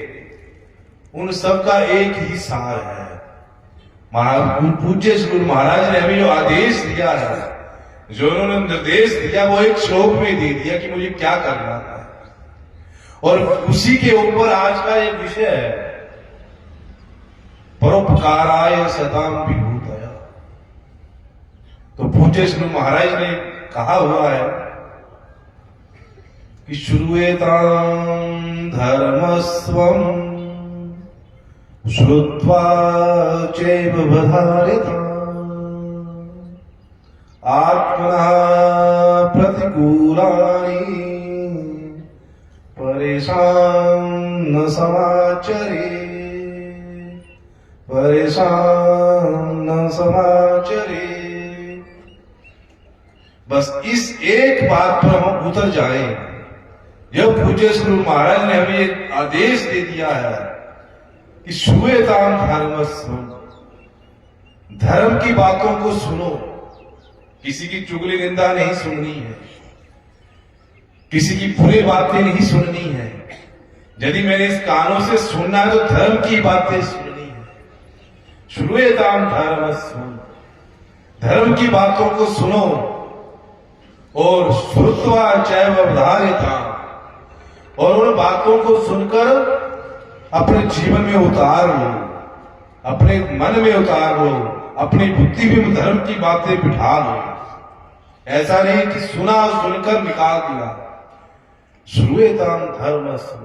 उन सब का एक ही सार है। पूज्य श्री गुरु महाराज ने हमें जो आदेश दिया है, जो उन्होंने निर्देश दिया, वो एक श्लोक में दे दिया कि मुझे क्या करना है। और उसी के ऊपर आज का एक विषय है, परोपकाराय सताम विभूतया। तो पूज्य श्री महाराज ने कहा हुआ है कि श्रूयेतां धर्मस्वं श्रुत्वा चैव बधार्यताम् आत्मनः प्रतिकूलानि परेशान न समाचरे, परेशान न समाचरे। बस इस एक बात पर हम उतर जाएं। जब पूज्य श्री महाराज ने हमें एक आदेश दे दिया है कि श्रूयतां धर्मस्व, धर्म की बातों को सुनो, किसी की चुगली निंदा नहीं सुननी है, किसी की बुरी बातें नहीं सुननी है। यदि मैंने इस कानों से सुनना है तो धर्म की बातें सुननी है। श्रूयतां धर्मस्व, धर्म की बातों को सुनो और श्रुत्वा चैव बधार्यताम्, और उन बातों को सुनकर अपने जीवन में उतार लो, अपने मन में उतार लो, अपनी बुद्धि में धर्म की बातें बिठा लो। ऐसा नहीं कि सुना और सुनकर निकाल दिया। श्रूयतां धर्मस्व,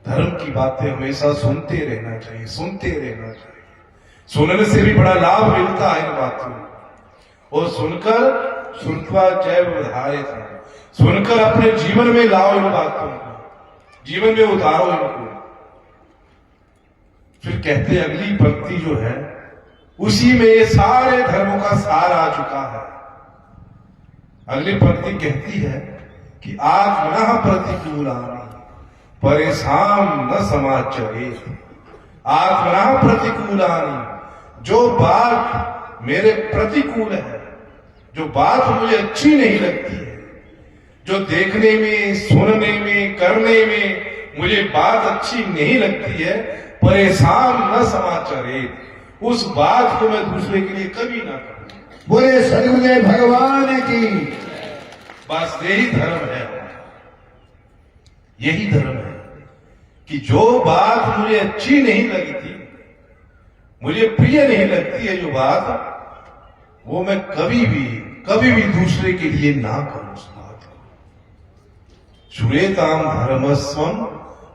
धर्म की बातें हमेशा सुनते रहना चाहिए, सुनते रहना चाहिए। सुनने से भी बड़ा लाभ मिलता है इन बातों में। और सुनकर श्रुत्वा चैव बधार्यताम्, सुनकर अपने जीवन में लाओ इन बातों को, जीवन में उतारो इनको। फिर कहते अगली पंक्ति जो है उसी में ये सारे धर्मों का सार आ चुका है। अगली पंक्ति कहती है कि आत्मनः प्रतिकूलानि परेशान न समाचरे। आत्मनः प्रतिकूलानि, जो बात मेरे प्रतिकूल है, जो बात मुझे अच्छी नहीं लगती है, जो देखने में, सुनने में, करने में मुझे बात अच्छी नहीं लगती है, परेशान न समाचरे, उस बात को मैं दूसरे के लिए कभी ना करूं। बोले सदगुरुदेव भगवान की। बस यही धर्म है, यही धर्म है कि जो बात मुझे अच्छी नहीं लगती, मुझे प्रिय नहीं लगती है जो बात, वो मैं कभी भी दूसरे के लिए ना करूं उस बात को। श्रूयतां धर्मस्वं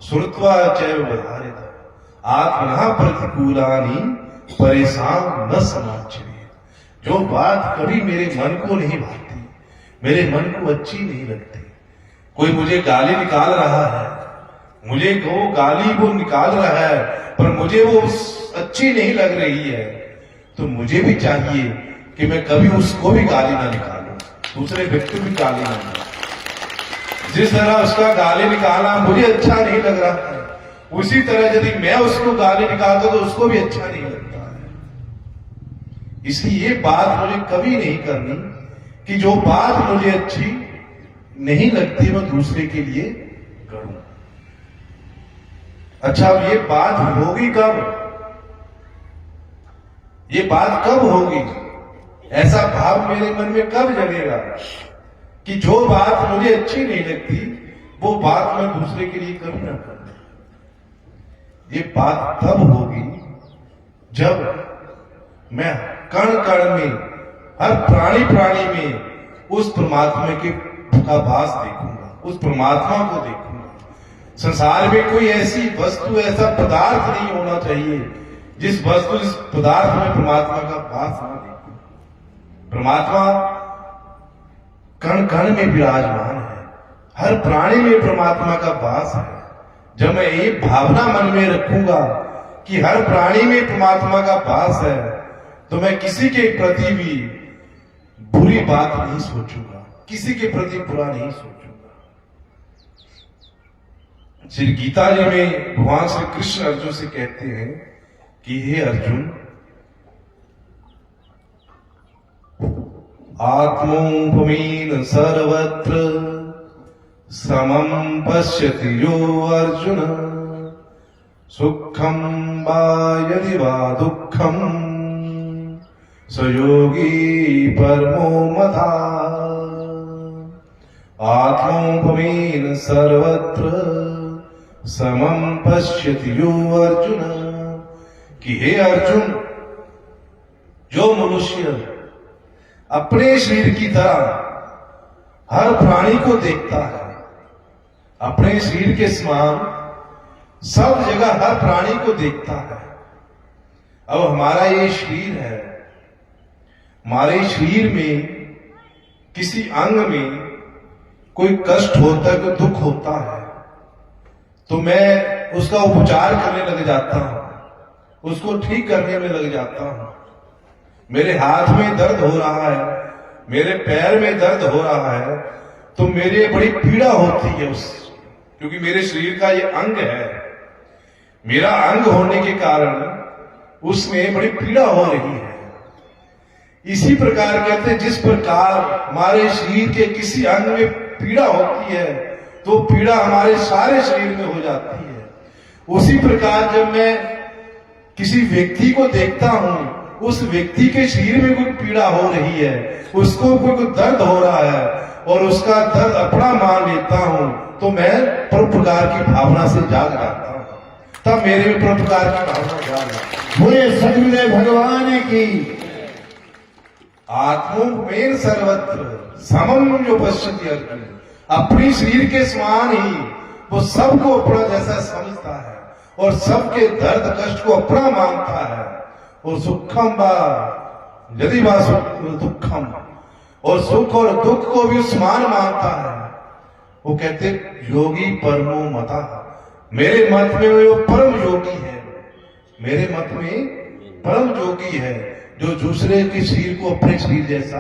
श्रुत्वा चैव बधार्यताम् आत्मनः प्रतिकूलानि परेशान न समाचरे। जो बात कभी मेरे मन को नहीं भाती, मेरे मन को अच्छी नहीं लगती, कोई मुझे गाली निकाल रहा है, मुझे वो गाली वो निकाल रहा है पर मुझे वो अच्छी नहीं लग रही है, तो मुझे भी चाहिए कि मैं कभी उसको भी गाली ना निकालूं, दूसरे व्यक्ति भी गाली ना निकालूं। जिस तरह उसका गाली निकालना मुझे अच्छा नहीं लग रहा है, उसी तरह यदि मैं उसको गाली निकालता तो उसको भी अच्छा नहीं लगता है। इसलिए ये बात मुझे कभी नहीं करनी कि जो बात मुझे अच्छी नहीं लगती मैं दूसरे के लिए करूं। अच्छा, अब ये बात होगी कब? ये बात कब होगी? ऐसा भाव मेरे मन में कब जगेगा कि जो बात मुझे अच्छी नहीं लगती वो बात मैं दूसरे के लिए कभी ना करूं? ये बात तब होगी जब मैं कण कण में, हर प्राणी प्राणी में उस परमात्मा का वास देखूंगा, उस परमात्मा को देखूंगा। संसार में कोई ऐसी वस्तु, ऐसा पदार्थ नहीं होना चाहिए जिस वस्तु, जिस पदार्थ में परमात्मा का वास ना देखूं। परमात्मा कण कण में विराजमान है, हर प्राणी में परमात्मा का वास है। जब मैं ये भावना मन में रखूंगा कि हर प्राणी में परमात्मा का वास है, तो मैं किसी के प्रति भी बुरी बात नहीं सोचूंगा, किसी के प्रति बुरा नहीं सोचूंगा। श्री गीता जी में भगवान श्री कृष्ण अर्जुन से कहते हैं कि हे अर्जुन, आत्मोपमीन सर्वत्र समं पश्यति यो अर्जुन, सुखम वा यदि वा दुःखम स योगी परमो मता। आत्मोपमीन सर्वत्र समम पश्यति यो अर्जुन, कि हे अर्जुन, जो मनुष्य अपने शरीर की तरह हर प्राणी को देखता है, अपने शरीर के समान सब जगह हर प्राणी को देखता है। अब हमारा ये शरीर है, हमारे शरीर में किसी अंग में कोई कष्ट होता है, कोई दुख होता है, तो मैं उसका उपचार करने लग जाता हूं, उसको ठीक करने में लग जाता हूं। मेरे हाथ में दर्द हो रहा है, मेरे पैर में दर्द हो रहा है, तो मेरे बड़ी पीड़ा होती है क्योंकि मेरे शरीर का ये अंग है, मेरा अंग होने के कारण उसमें बड़ी पीड़ा हो रही है। इसी प्रकार कहते हैं, जिस प्रकार हमारे शरीर के किसी अंग में पीड़ा होती है, तो पीड़ा हमारे सारे शरीर में हो जाती है। उसी प्रकार जब मैं किसी व्यक्ति को देखता हूं, उस व्यक्ति के शरीर में कोई पीड़ा हो रही है, उसको कोई दर्द हो रहा है और उसका दर्द अपना मान लेता हूं, तो मैं परोपकार की भावना से जाग जाता हूं, तब मेरे में परोपकार की भावना जाग जाती है। बोले सदगुरुदेव भगवान की। आत्मोपमेन सर्वत्र समम जो पश्यति अर्जुन, अपनी शरीर के समान ही वो सबको अपना जैसा समझता है और सबके दर्द कष्ट को अपना मानता है। और सुखम बा यदि बा दुखम, और सुख और दुख को भी समान मानता है। वो कहते योगी परमो मता, मेरे मत में वो परम योगी है, मेरे मत में परम योगी है, जो दूसरे के शरीर को अपने शरीर जैसा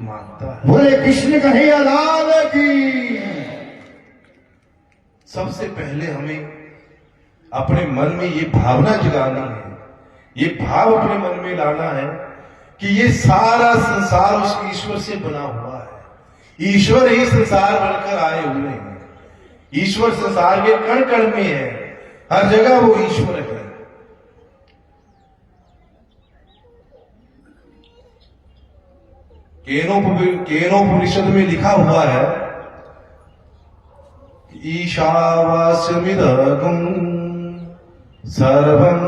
मानता है। बोले कृष्ण कन्हैया लाल की। सबसे पहले हमें अपने मन में ये भावना जगानी है, ये भाव अपने मन में लाना है कि ये सारा संसार उस ईश्वर से बना हुआ है। ईश्वर ही संसार बनकर आए हुए हैं। ईश्वर संसार के कण कण में है, हर जगह वो ईश्वर है। केनोपनिषद में लिखा हुआ है, ईशावास्यमिदगुं सर्वं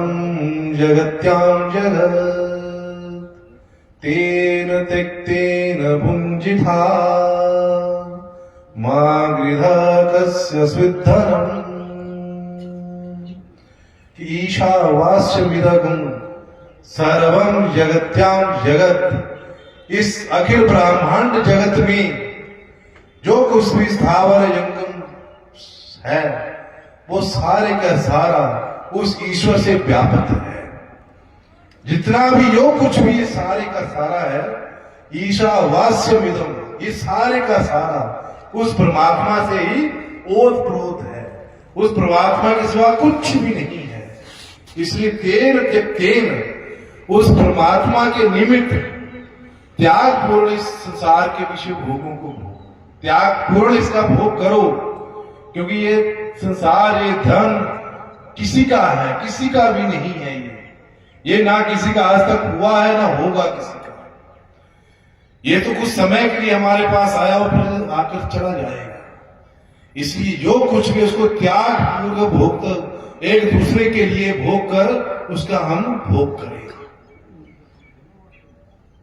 जगत्यां जगत् तेन त्यक्तेन भुञ्जिता मा गृहा कस्य स्विद्धनम्। ईशावास्यमिदगुं सर्वं जगत्यां जगत्, इस अखिल ब्रह्मांड जगत में जो कुछ भी स्थावर जंगम है, वो सारे का सारा उस ईश्वर से व्याप्त है। जितना भी जो कुछ भी ये सारे का सारा है, ईशावास्यमिदं, ये सारे का सारा उस परमात्मा से ही ओतप्रोत है। उस परमात्मा के सिवा कुछ भी नहीं है। इसलिए तेन त्यक्तेन, उस परमात्मा के निमित्त त्याग पूर्ण इस संसार के विषय भोगों को त्याग पूर्ण इसका भोग करो, क्योंकि ये संसार, ये धन किसी का है, किसी का भी नहीं है। ये ना किसी का आज तक हुआ है, ना होगा किसी का। ये तो कुछ समय के लिए हमारे पास आया और फिर आकर चला जाएगा। इसलिए जो कुछ भी उसको त्याग पूर्वक भोग, एक दूसरे के लिए भोग कर उसका हम भोग करें।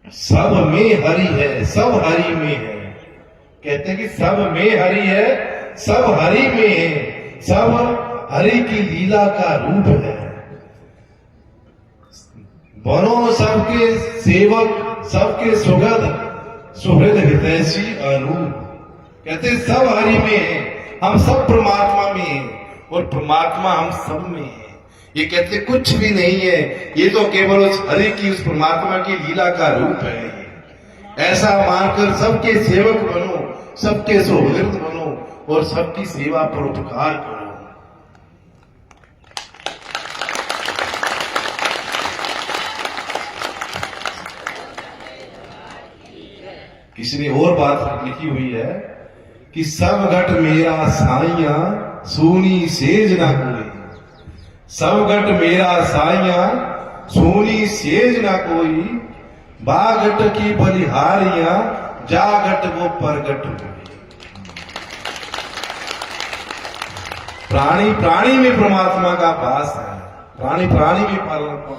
सब में हरि है, सब हरि में है। कहते हैं कि सब में हरि है, सब हरि में है, सब हरि की लीला का रूप है। बनो सबके सेवक, सबके सुगध सुहृद हितैषी अनूप। कहते सब हरि में है, हम सब परमात्मा में हैं और परमात्मा हम सब में है। ये कहते कुछ भी नहीं है, ये तो केवल उस हरि की, उस परमात्मा की लीला का रूप है। ऐसा मानकर सबके सेवक बनो, सबके सुहृद बनो और सबकी सेवा परोपकार करो। किसी ने और बात लिखी हुई है कि सब घट मेरा साइया सोनी सेज ना कोई, सब घट मेरा साइया सोनी सेज ना कोई, बाघट की बलिहारियां जागट वो परगट हुई। प्राणी प्राणी में परमात्मा का वास है, प्राणी प्राणी में परमात्मा।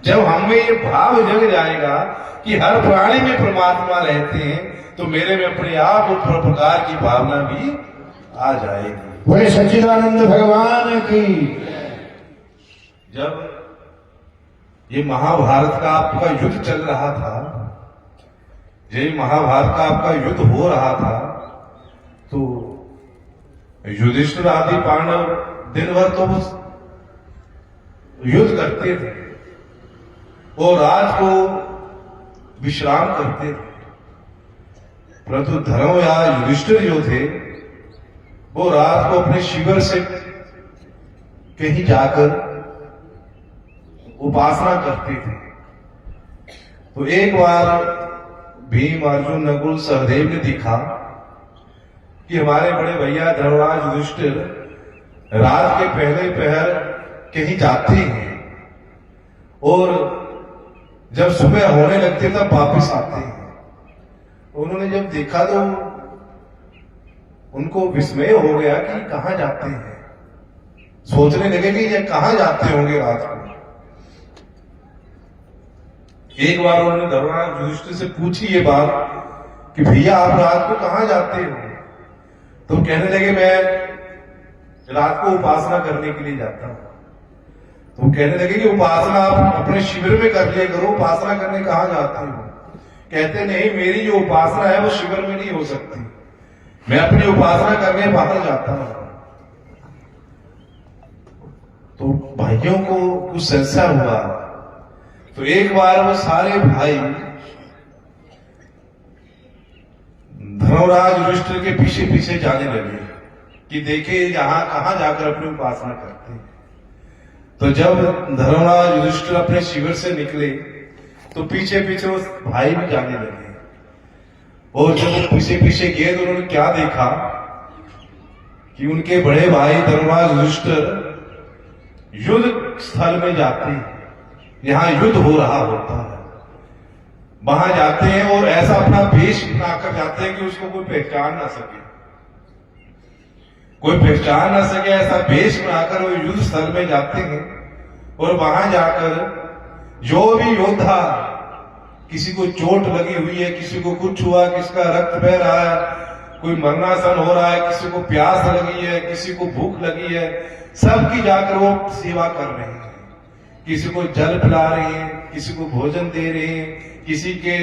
जब हमें ये भाव जग जाएगा कि हर प्राणी में परमात्मा रहते हैं, तो मेरे में अपने आप वो परोपकार की भावना भी आ जाएगी। बोले सच्चिदानंद भगवान की। जब ये महाभारत का आपका युद्ध चल रहा था, ये महाभारत का आपका युद्ध हो रहा था, तो युधिष्ठिर आदि पांडव दिन भर तो युद्ध करते थे और रात को विश्राम करते थे, परंतु धर्म या युधिष्ठिर जो थे वो रात को अपने शिविर से कहीं जाकर उपासना करते थे। तो एक बार भीम, अर्जुन, नकुल, सहदेव ने देखा कि हमारे बड़े भैया धर्मराज युधिष्ठिर रात के पहले पहर कहीं जाते हैं और जब सुबह होने लगते तब वापस आते हैं। उन्होंने जब देखा तो उनको विस्मय हो गया कि कहां जाते हैं, सोचने लगे कि ये कहां जाते होंगे रात को। एक बार उन्होंने धर्मराज युधिष्ठिर से पूछी ये बात कि भैया आप रात को कहां जाते हो? तो कहने लगे मैं रात को उपासना करने के लिए जाता हूं। तो कहने लगे कि उपासना आप अपने शिविर में कर लिया करो, उपासना करने कहां जाते हो? कहते नहीं, मेरी जो उपासना है वो शिविर में नहीं हो सकती, मैं अपनी उपासना करने बाहर जाता हूं। तो भाइयों को कुछ संशय हुआ, तो एक बार वो सारे भाई धर्मराज युधिष्ठिर के पीछे पीछे जाने लगे कि देखे यहां कहां जाकर अपनी उपासना करते हैं। तो जब धर्मराज युधिष्ठिर अपने शिविर से निकले तो पीछे पीछे वो भाई भी जाने लगे, और जब वो पीछे पीछे गए तो उन्होंने क्या देखा कि उनके बड़े भाई धर्मराज युधिष्ठिर युद्ध स्थल में जाते हैं, यहां युद्ध हो रहा होता है, वहां जाते हैं और ऐसा अपना वेश बनाकर जाते हैं कि उसको कोई पहचान ना सके, कोई पहचान ना सके, ऐसा वेश बनाकर वो युद्ध स्थल में जाते हैं। और वहां जाकर जो भी योद्धा, किसी को चोट लगी हुई है, किसी को कुछ हुआ, किसका रक्त बह रहा है, कोई मरनासन हो रहा है, किसी को प्यास लगी है, किसी को भूख लगी है, सबकी जाकर वो सेवा कर रहे हैं। किसी को जल पिला रहे हैं, किसी को भोजन दे रहे हैं, किसी के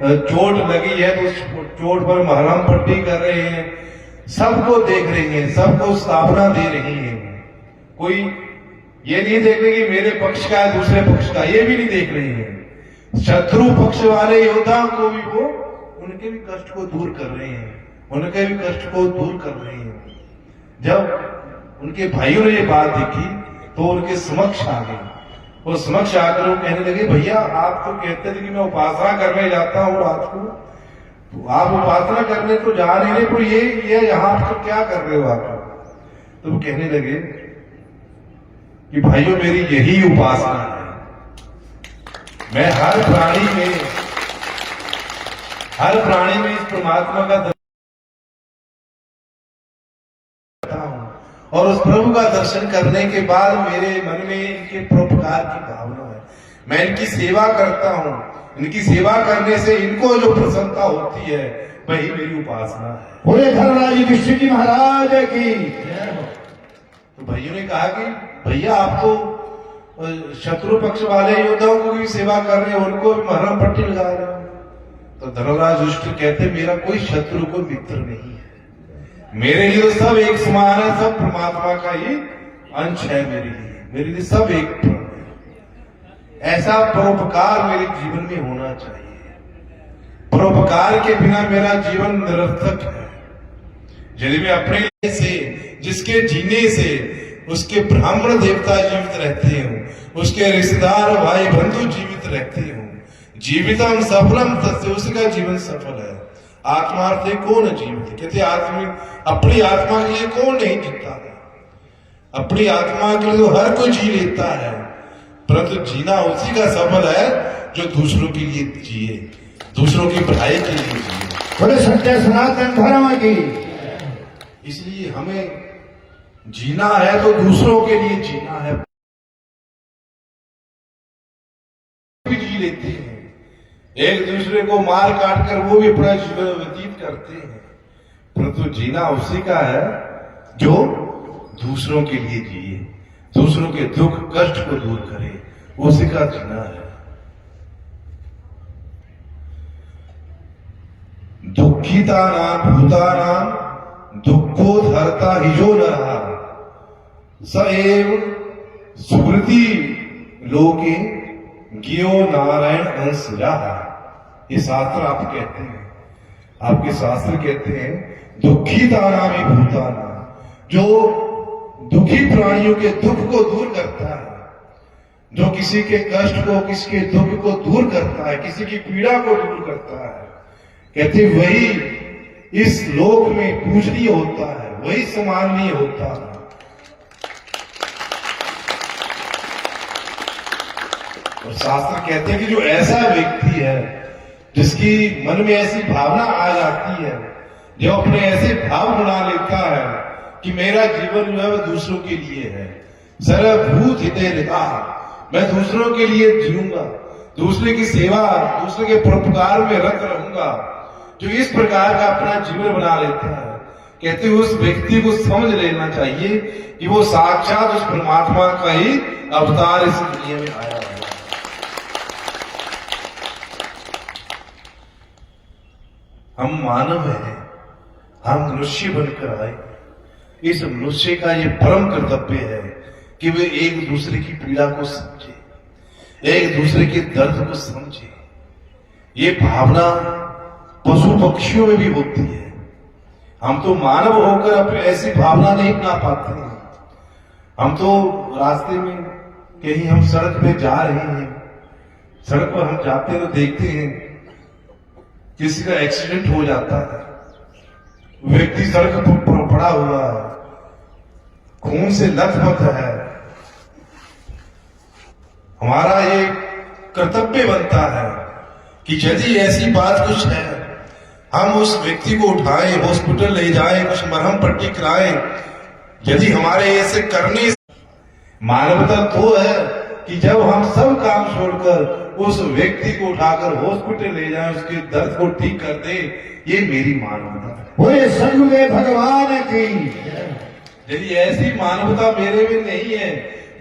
चोट लगी है तो चोट पर मरहम पट्टी कर रहे हैं, सबको देख रहे हैं, सबको स्थापना दे रही हैं। कोई ये नहीं देख रहे कि मेरे पक्ष का है दूसरे पक्ष का, ये भी नहीं देख रहे हैं। शत्रु पक्ष वाले योद्धाओं को भी वो उनके भी कष्ट को दूर कर रहे हैं, उनके भी कष्ट को दूर कर रहे हैं। जब उनके भाइयों ने ये बात देखी तो उनके समक्ष आ गए, और समक्ष आकर वो कहने लगे भैया आप तो कहते थे कि मैं उपासना करने जाता हूँ रात को, तो आप उपासना करने तो जा नहीं रहे, पर ये यहाँ तो क्या कर रहे हो आप? तो वो कहने लगे कि भाइयों मेरी यही उपासना है, मैं हर प्राणी में इस परमात्मा का दर्शन करता हूं, और उस प्रभु का दर्शन करने के बाद मेरे मन में इनके परोपकार की भावना है, मैं इनकी सेवा करता हूं, इनकी सेवा करने से इनको जो प्रसन्नता होती है वही मेरी उपासना है। बोले धर्मराज युधिष्ठिर जी महाराज की। तो भाइयों ने कहा कि भैया आप तो शत्रु पक्ष वाले योद्धाओं को भी सेवा कर रहे हैं, उनको भी मरहम पट्टी लगा रहे हैं। तो धर्मराज युधिष्ठिर कहते मेरा कोई शत्रु को मित्र नहीं है, मेरे लिए तो सब एक समान है, सब परमात्मा का ही अंश है, मेरे लिए सब एक है। ऐसा परोपकार मेरे जीवन में होना चाहिए, परोपकार के बिना मेरा जीवन निरर्थक है। यदि मैं अपने से, जिसके जीने से उसके ब्राह्मण देवता जीवित रहते हो, उसके रिश्तेदार भाई बंधु जीवित रहते हो, जीवितम सफलम तस्य, उसका जीवन सफल है। आत्मार्थे कौन जीवित, कहते आत्मा अपनी आत्मा के लिए कौन नहीं जीता है? अपनी आत्मा के लिए तो हर कोई जी लेता है, परंतु जीना उसी का सफल है जो दूसरों के लिए जिए, दूसरों की भलाई के लिए जिए। बोले सत्य सनातन धर्म की। इसलिए हमें जीना है तो दूसरों के लिए जीना है, भी जी लेते हैं, एक दूसरे को मार काट कर वो भी अपना जीवन व्यतीत करते हैं, परंतु जीना उसी का है जो दूसरों के लिए जिए, दूसरों के दुख कष्ट को दूर करे, उसी का जीना है। दुखिता नाम भूता नाम दुखोधरता ही जो न रहा सएव सुकृति लोके गियो नारायण अंश रहा। ये शास्त्र आप कहते हैं, आपके शास्त्र कहते हैं दुखिता नाम ही भूता नाम, जो दुखी प्राणियों के दुख को दूर करता है, जो किसी के कष्ट को किसी के दुख को दूर करता है, किसी की पीड़ा को दूर करता है, कहते वही इस लोक में पूजनीय होता है, वही सम्माननीय होता है। और शास्त्र कहते हैं कि जो ऐसा व्यक्ति है जिसकी मन में ऐसी भावना आ जाती है, जो अपने ऐसे भाव बना लेता है कि मेरा जीवन जो है वह दूसरों के लिए है, सर्वभूत हिते रिता, मैं दूसरों के लिए जीऊंगा, दूसरे की सेवा दूसरे के परोपकार में रत रहूंगा, जो इस प्रकार का अपना जीवन बना लेता है, कहते हैं उस व्यक्ति को समझ लेना चाहिए कि वो साक्षात उस परमात्मा का ही अवतार इस दुनिया में आया है। हम मानव हैं, हम मनुष्य बनकर आए, इस मनुष्य का ये परम कर्तव्य है कि वे एक दूसरे की पीड़ा को समझे, एक दूसरे के दर्द को समझे। ये भावना पशु पक्षियों में भी होती है, हम तो मानव होकर अपनी ऐसी भावना नहीं बना पाते हैं। हम तो रास्ते में कहीं हम सड़क पे जा रहे हैं, सड़क पर हम जाते हैं तो देखते हैं किसी का एक्सीडेंट हो जाता है, व्यक्ति सड़क पर पड़ा हुआ है, खून से लथपथ है। हमारा ये कर्तव्य बनता है कि यदि ऐसी बात कुछ है, हम उस व्यक्ति को उठाएं, हॉस्पिटल ले जाएं, कुछ मरहम पट्टी कराएं। यदि हमारे ऐसे करने, मानवता तो है कि जब हम सब काम छोड़कर उस व्यक्ति को उठाकर हॉस्पिटल ले जाएं, उसके दर्द को ठीक कर दें, ये मेरी मानवता है। बोले सदगुरुदेव भगवान की। यदि ऐसी मानवता मेरे में नहीं है,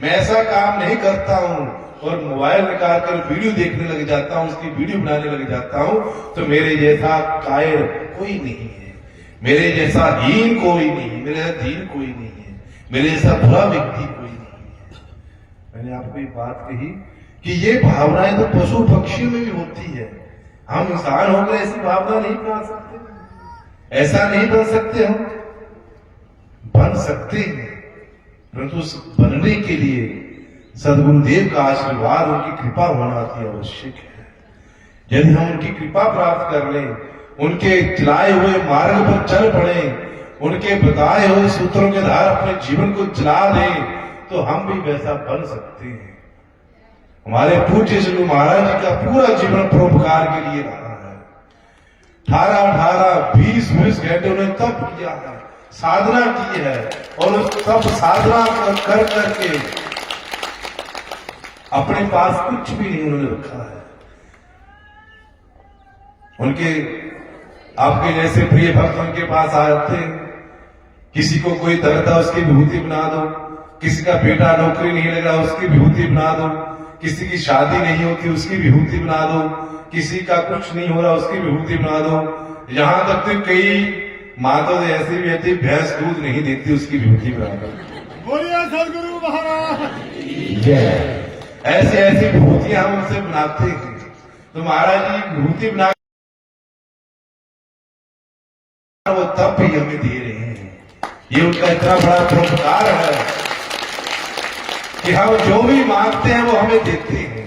मैं ऐसा काम नहीं करता हूं और मोबाइल निकाल कर वीडियो देखने लग जाता हूं, उसकी वीडियो बनाने लग जाता हूं, तो मेरे जैसा कायर कोई नहीं है, मेरे जैसा हीन कोई नहीं, मेरे जैसा दीन कोई नहीं है, मेरे जैसा बुरा व्यक्ति कोई नहीं है। मैंने आपको ये बात कही कि ये भावनाएं तो पशु पक्षियों में भी होती है, हम इंसान होकर ऐसी भावना नहीं बना सकते, ऐसा नहीं बन सकते। हम बन सकते हैं, परंतु उस बनने के लिए सदगुरुदेव का आशीर्वाद, उनकी कृपा होना अति आवश्यक है। यदि हम उनकी कृपा प्राप्त कर लें, उनके चलाए हुए मार्ग पर चल पड़े, उनके बताए हुए सूत्रों के आधार अपने जीवन को चला दें, तो हम भी वैसा बन सकते हैं। हमारे पूज्य श्री महाराज जी का पूरा जीवन परोपकार के लिए रहा है। 18 20 घंटे उन्होंने तप किया है, साधना की है, और सब साधना कर करके अपने पास कुछ भी नहीं उन्होंने रखा है। उनके आपके जैसे प्रिय भक्त उनके पास आते हैं, किसी को कोई दर्द है उसकी विभूति बना दो, किसी का बेटा नौकरी नहीं लगा उसकी विभूति बना दो, किसी की शादी नहीं होती उसकी विभूति बना दो, किसी का कुछ नहीं हो रहा उसकी विभूति बना दो। यहां तक तो कई माता ऐसी भी होती भैंस दूध नहीं देती उसकी विभूति बना दो। बोलिए सदगुरु महाराज। ऐसी ऐसी विभूतियां हम उनसे बनाते हैं, तो महाराज जी विभूति बना वो तब भी हमें दे रहे हैं। ये उनका इतना बड़ा परोपकार है कि हम जो भी मांगते हैं वो हमें देते हैं,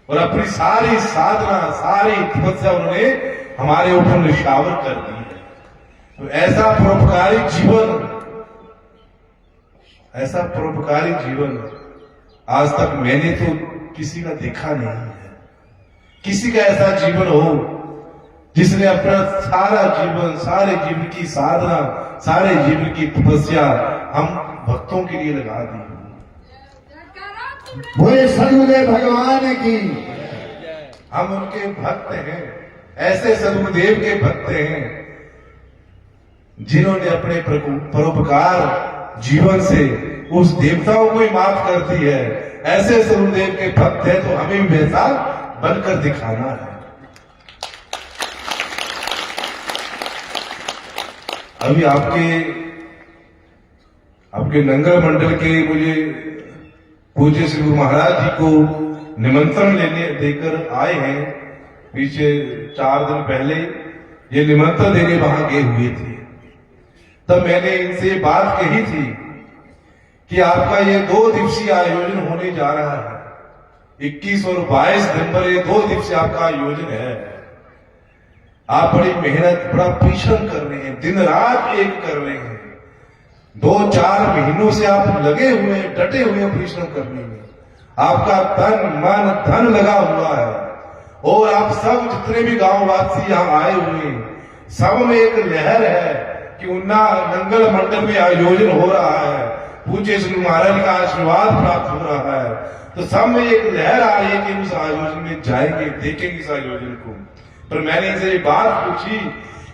और अपनी सारी साधना सारी तपस्या उन्होंने हमारे ऊपर निशावर कर दी है। तो ऐसा परोपकारी जीवन, ऐसा परोपकारी जीवन आज तक मैंने तो किसी का देखा नहीं है। किसी का ऐसा जीवन हो जिसने अपना सारा जीवन, सारे जीवन की साधना, सारे जीवन की तपस्या हम भक्तों के लिए लगा दी। बोले सदगुरुदेव भगवान की। हम उनके भक्त हैं, ऐसे सदगुरुदेव के भक्त हैं जिन्होंने अपने परोपकार जीवन से उस देवताओं को ही माफ कर दी है। ऐसे सदगुरुदेव के भक्त हैं तो हमें भी वैसा बनकर दिखाना है। अभी आपके नंगल मंडल के मुझे पूज्य श्री गुरु महाराज जी को निमंत्रण देकर आए हैं। पीछे 4 दिन पहले ये निमंत्रण देने वहां गए हुए थे। तब मैंने इनसे बात कही थी कि आपका ये 2 दिवसीय आयोजन होने जा रहा है। 21 और 22 दिसंबर ये 2 दिवसीय आपका आयोजन है। आप बड़ी मेहनत, बड़ा परिश्रम कर रहे हैं, दिन रात एक कर रहे हैं। 2-4 महीनों से आप लगे हुए हैं, डटे हुए हैं परिश्रम करने में। आपका तन मन धन लगा हुआ है और आप सब जितने भी गांववासी यहां आए हुए हैं, सब में एक लहर है कि उन्ना नंगल मंडल में आयोजन हो रहा है, पूज्य श्री महाराज का आशीर्वाद प्राप्त हो रहा है। तो सब में एक लहर आ रही है कि उस आयोजन में जाएंगे, देखेंगे इस आयोजन को। पर मैंने इनसे ये बात पूछी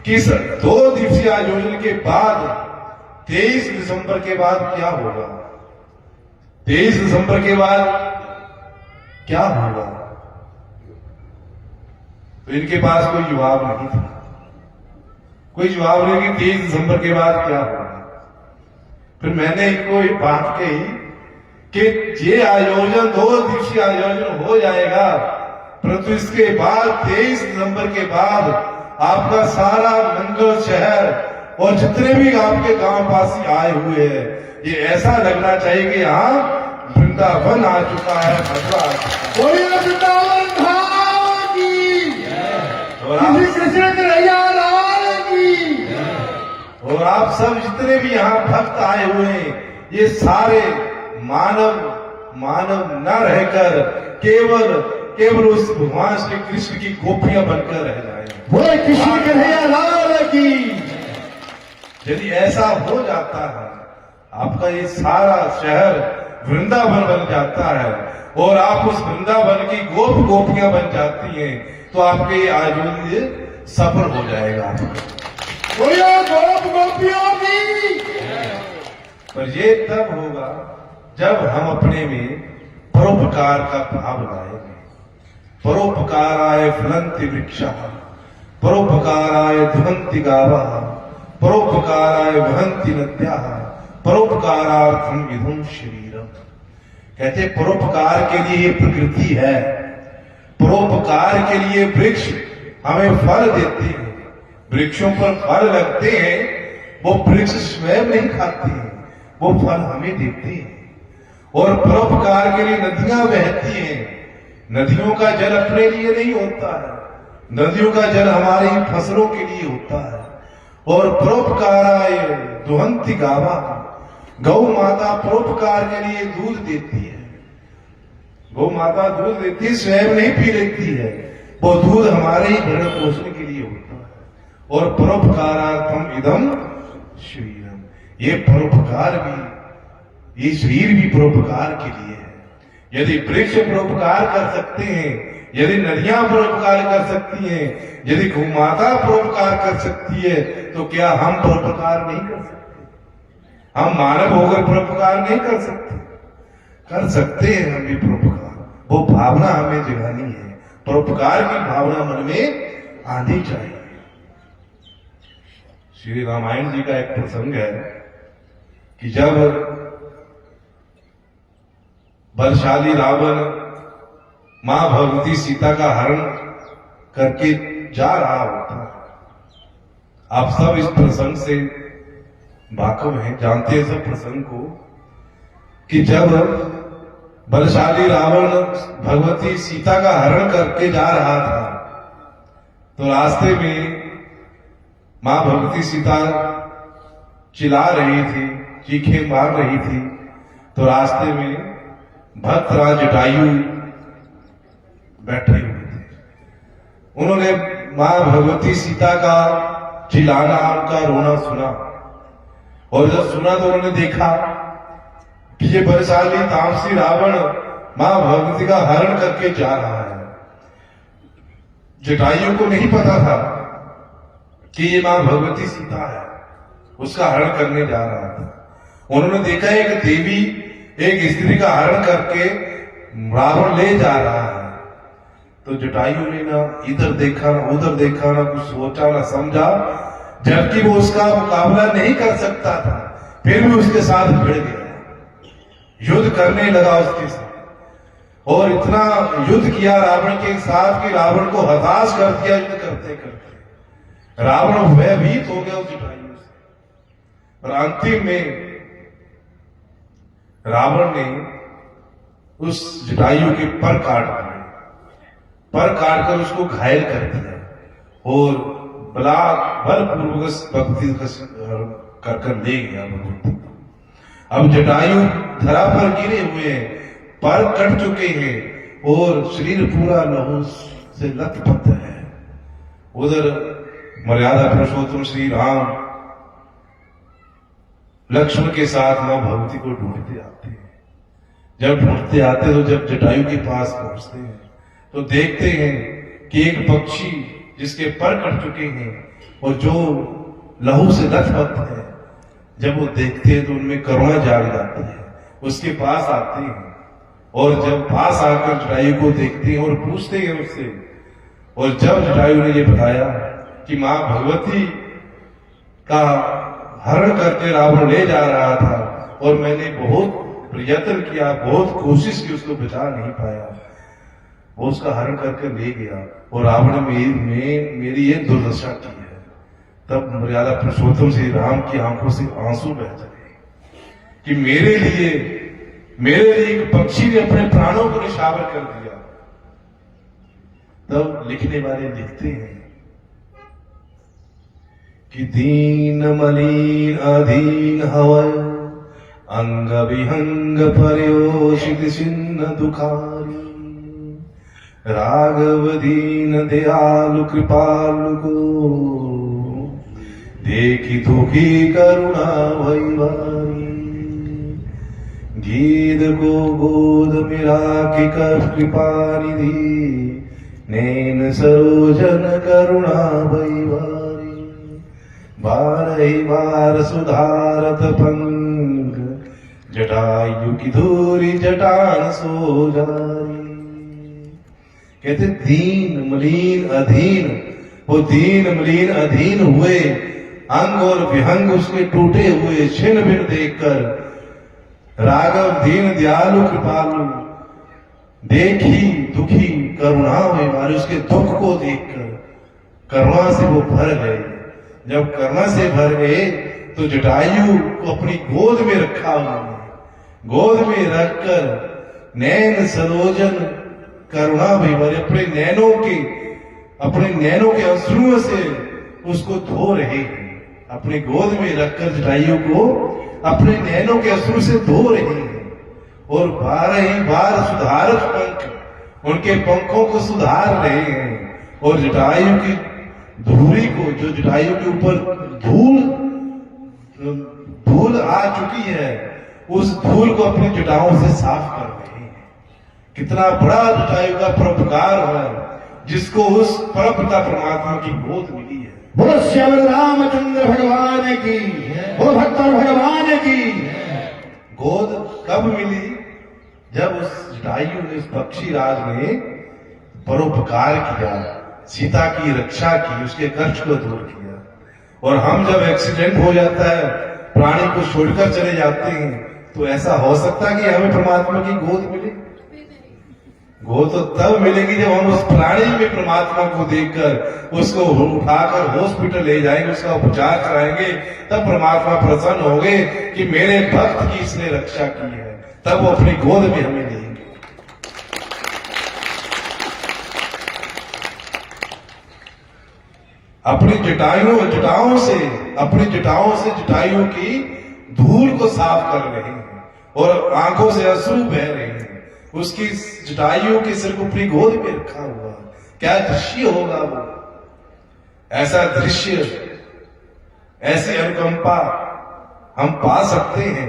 कि इस 2 दिवसीय आयोजन के बाद 23 दिसंबर के बाद क्या होगा? 23 दिसंबर के बाद क्या होगा? तो इनके पास कोई जवाब नहीं था। कोई जवाब नहीं कि 23 दिसंबर के बाद क्या होगा। फिर मैंने इनको एक बात कही कि ये आयोजन 2 दिवसीय आयोजन हो जाएगा, परंतु इसके बाद 23 दिसंबर के बाद आपका सारा नंगल शहर और जितने भी आपके गांव पासी आए हुए हैं, ये ऐसा लगना चाहिए कि यहाँ वृंदावन आ चुका है, मथुरा आ चुका है। बोलिए वृंदावन धाम की। और श्री कृष्ण कन्हैया लाल की। और आप सब जितने भी यहाँ भक्त आए हुए हैं, ये सारे मानव न रहकर केवल उस भगवान श्री कृष्ण की गोपियां बनकर रह जाए। बोले कृष्ण कन्हैया लाल की। यदि ऐसा हो जाता है, आपका ये सारा शहर वृंदावन बन जाता है और आप उस वृंदावन की गोपियां बन जाती हैं, तो आपके ये आयोजन सफल हो जाएगा। बोलिए गोपियों की। पर ये तब होगा जब हम अपने में परोपकार का भाव लाएंगे। परोपकाराय फलन्ति वृक्षाः, परोपकाराय ध्वन्ति गावः, परोपकाराय वहन्ति नद्याः, परोपकारार्थम इदं शरीरम। कहते परोपकार के लिए प्रकृति है, परोपकार के लिए वृक्ष हमें फल देते हैं। वृक्षों पर फल लगते हैं, वो वृक्ष स्वयं नहीं खाते हैं, वो फल हमें देते हैं। और परोपकार के लिए नदियां बहती हैं। नदियों का जल अपने लिए नहीं होता है, नदियों का जल हमारी फसलों के लिए होता है। और परोपकाराय दुहंति गावा, गौ माता परोपकार के लिए दूध देती है। गौ माता दूध देती है, स्वयं नहीं पी लेती है, वो दूध हमारे ही भरण पोषण के लिए होता है। और परोपकारार्थम इदम शरीरम, ये परोपकार भी, ये शरीर भी परोपकार के लिए है। यदि वृक्ष परोपकार कर सकते हैं, यदि नदियां परोपकार कर सकती हैं, यदि गौमाता परोपकार कर सकती है, तो क्या हम परोपकार नहीं कर सकते? हम मानव होकर परोपकार नहीं कर सकते? कर सकते हैं हम भी परोपकार। वो भावना हमें जगानी है, परोपकार की भावना मन में आनी चाहिए। श्री रामायण जी का एक प्रसंग है कि जब बलशाली रावण मां भगवती सीता का हरण करके जा रहा होता है। आप सब इस प्रसंग से वाकिफ हैं, जानते हैं सब प्रसंग को, कि जब बलशाली रावण भगवती सीता का हरण करके जा रहा था, तो रास्ते में मां भगवती सीता चिल्ला रही थी, चीखें मार रही थी। तो रास्ते में भक्तराज जटायु बैठे हुए थे। उन्होंने मां भगवती सीता का चिल्लाना, उनका रोना सुना, और जब सुना तो उन्होंने देखा कि ये बलशाली तामसी रावण मां भगवती का हरण करके जा रहा है। जटायु को नहीं पता था कि ये मां भगवती सीता है, उसका हरण करने जा रहा था। उन्होंने देखा एक देवी एक स्त्री का हरण करके रावण ले जा रहा है, तो जटायु ने ना इधर देखा ना उधर देखा, ना कुछ सोचा ना समझा, जबकि वो उसका मुकाबला नहीं कर सकता था, फिर भी उसके साथ भिड़ गया, युद्ध करने लगा उसके साथ, और इतना युद्ध किया रावण के साथ कि रावण को हताश कर दिया। युद्ध करते करते रावण भयभीत हो गया उस जटायु से, और अंतिम में रावण ने उस जटायु के पर काट दिए, पर काटकर उसको घायल कर दिया, और बलपूर्वक भक्ति कर कर ले गया भगवती को। अब जटायु धरा पर गिरे हुए हैं, पर कट चुके हैं, और शरीर पूरा लहू से लथपथ है। उधर मर्यादा पुरुषोत्तम श्री राम लक्ष्मण के साथ मां भगवती को ढूंढते आते हैं। जब ढूंढते आते तो जब जटायु के पास पहुंचते हैं तो देखते हैं कि एक पक्षी जिसके पर कट चुके हैं और जो लहू से लथपथ है, जब वो देखते हैं तो उनमें करुणा जाग जाती है, उसके पास आते हैं, और जब पास आकर जटायु को देखते हैं और पूछते हैं उससे, और जब जटायु ने ये बताया कि मां भगवती का हरण करके रावण ले जा रहा था और मैंने बहुत प्रयत्न किया, बहुत कोशिश की, उसको बचा नहीं पाया, वो उसका हरण करके ले गया और रावण में मेरी ये दुर्दशा की है। तब मर्यादा पुरुषोत्तम श्री राम की आंखों से आंसू बह चले कि मेरे लिए एक पक्षी ने अपने प्राणों को निशावर कर दिया। तब लिखने वाले लिखते हैं कि दीन मलिन अधीन हवय अंग विहंग पर्योषित छिन्न दुखारी राघव दीन दयालु कृपालु को देखी दुखी करुणा वैवारी गीत को गोद मिला के कर कृपा निधि नैन सरोजन करुणा वैवारी बारही बार सुधारत पंग जटायु की धूरी जटान सो जारी। कहते दीन मलिन अधीन, वो दीन मलिन अधीन हुए, अंग और विहंग उसके टूटे हुए छिन्न भिन्न देखकर राघव दीन दयालु कृपालु देखी दुखी करुणा में मारे, उसके दुख को देखकर करुणा से वो भर गए। जब करुणा से भर गए तो जटायु को अपनी गोद में रखा उन्होंने, गोद में रखकर नैन सरोजन करुणा भी भरे, अपने नैनों के अश्रुओं से उसको धो रहे हैं। अपनी गोद में रखकर जटायु को अपने नैनों के अश्रु से धो रहे हैं, और 12 बार सुधारत पंख उनके पंखों को सुधार रहे हैं, और जटायु की धूरी को, जो जटायु के ऊपर धूल आ चुकी है, उस धूल को अपनी जटाओं से साफ कर रहे हैं। कितना बड़ा जटायु का परोपकार हुआ जिसको उस परमपिता परमात्मा की गोद मिली है। बोलो श्याम रामचंद्र भगवान की, बोलो भक्तर भगवान की। गोद कब मिली? जब उस जटायु ने, उस पक्षी राज ने परोपकार किया, सीता की रक्षा की, उसके कष्ट को दूर किया। और हम जब एक्सीडेंट हो जाता है, प्राणी को छोड़कर चले जाते हैं, तो ऐसा हो सकता है कि हमें परमात्मा की गोद मिले? गोद तो तब मिलेगी जब हम उस प्राणी में परमात्मा को देखकर उसको उठाकर हॉस्पिटल ले जाएंगे, उसका उपचार कराएंगे, तब परमात्मा प्रसन्न होंगे कि मेरे भक्त की इसने रक्षा की है, तब वो अपनी गोद में हमें लेंगे। अपनी जटाओं से जटायु की धूल को साफ कर रहे हैं और आंखों से अश्रु बह रहे हैं। उसकी जटायु के सिर को अपनी गोद में रखा हुआ, क्या दृश्य होगा वो? ऐसा दृश्य, ऐसी अनुकंपा हम पा सकते हैं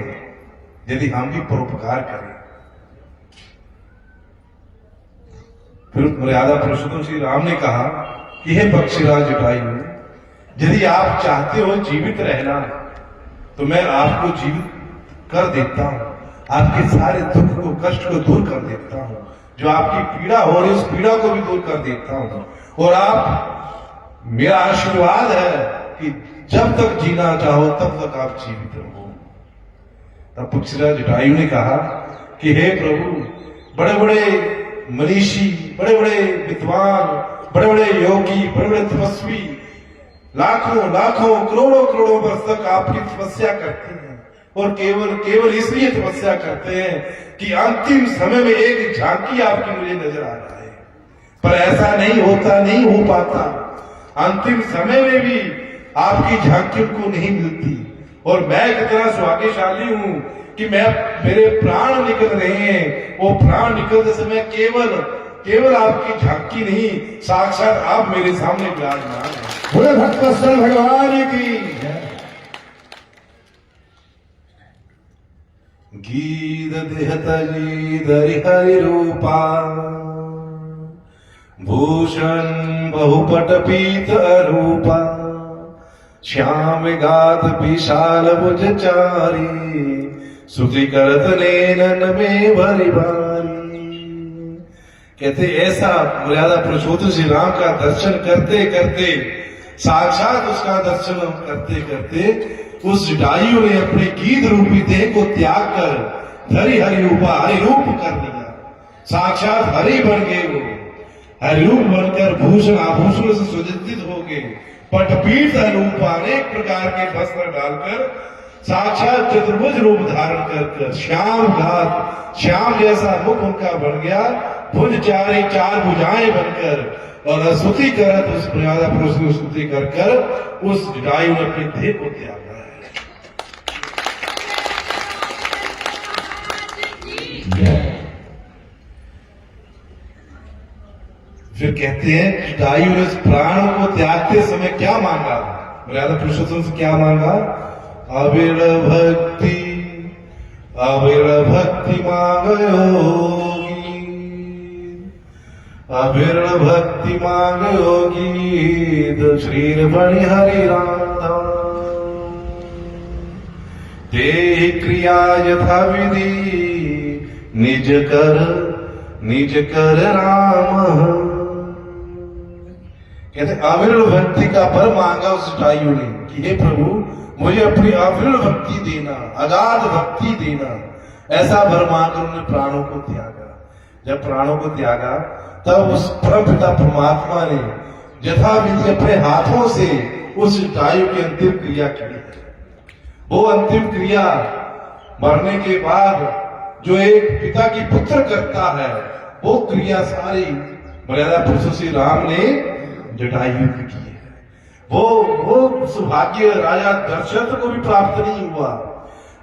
यदि हम भी परोपकार करें। फिर मर्यादा पुरुषोत्तम श्री राम ने कहा कि हे पक्षीराज जटायु, यदि आप चाहते हो जीवित रहना तो मैं आपको जीवित कर देता हूं, आपके सारे दुख को, कष्ट को दूर कर देता हूं, जो आपकी पीड़ा हो रही है उस पीड़ा को भी दूर कर देता हूं, और आप, मेरा आशीर्वाद है कि जब तक जीना चाहो तब तक आप जीवित रहो। तब पक्षीराज जटायु ने कहा कि हे प्रभु, बड़े बड़े मनीषी, बड़े बड़े विद्वान, बड़े बड़े योगी, बड़े बड़े तपस्वी लाखों लाखों करोड़ों करोड़ों वर्ष तक आपकी तपस्या करते हैं, और केवल केवल इसलिए तपस्या करते हैं कि अंतिम समय में एक झांकी आपकी मुझे नजर आ रहा है। पर ऐसा नहीं होता, नहीं हो पाता। अंतिम समय में भी आपकी झांकी उनको नहीं मिलती। और मैं कितना सौभाग्यशाली हूं कि मेरे प्राण निकल रहे हैं, वो प्राण निकलते समय केवल आपकी झांकी नहीं, साक्षात आप मेरे सामने विराजमान हैं। बोले भक्तवत्सल भगवान की जय। गीत देहत जी हरि रूपा, भूषण बहुपट पीत अरूपा, श्याम गात विशाल भुज चारी, सुखी करत नैनन में भरी भारी। कहते ऐसा मर्यादा पुरुषोत्तम श्री राम का दर्शन करते करते, साक्षात उसका दर्शन करते करते उस जटायु ने अपने गीत रूपी देह को त्याग कर धरि हरि रूपा, हरि रूप कर दिया। साक्षात हरि बन गए वो, हरि रूप बनकर भूषण आभूषण से सुसज्जित हो गए, पटपीठ रूप, अनेक प्रकार के वस्त्र डालकर साक्षात चतुर्भुज रूप धारण कर श्याम घात, श्याम जैसा मुख उनका बन गया, भुज चारे चार भुजाएं बनकर, और स्तुति करत उस मर्यादा पुरुष की स्तुति कर उस जटायु ने अपने देह को त्यागा है। फिर कहते हैं जटायु ने प्राण को त्यागते समय क्या मांगा? मर्यादा पुरुषोत्तम से क्या मांगा? अविर भक्ति मांगयोगी, अविर भक्ति मांगयोगी, श्रीर बणि हरि राधा, ते क्रिया यथा विधि, निज कर राम। कहते अविरल भक्ति का वर मांगा उस जटायु ने कि हे प्रभु, मुझे अपनी अविरल भक्ति देना, अगाध भक्ति देना। ऐसा वर मांगकर उन्होंने प्राणों को त्यागा। जब प्राणों को त्यागा तब उस परमपिता परमात्मा ने यथाविधि अपने हाथों से उस जटायु की अंतिम क्रिया की। वो अंतिम क्रिया मरने के बाद जो एक पिता की पुत्र करता है, वो क्रिया सारी मर्यादा पुरुषोत्तम श्री राम ने जटायु की है। वो सौभाग्य राजा दशरथ को भी प्राप्त नहीं हुआ।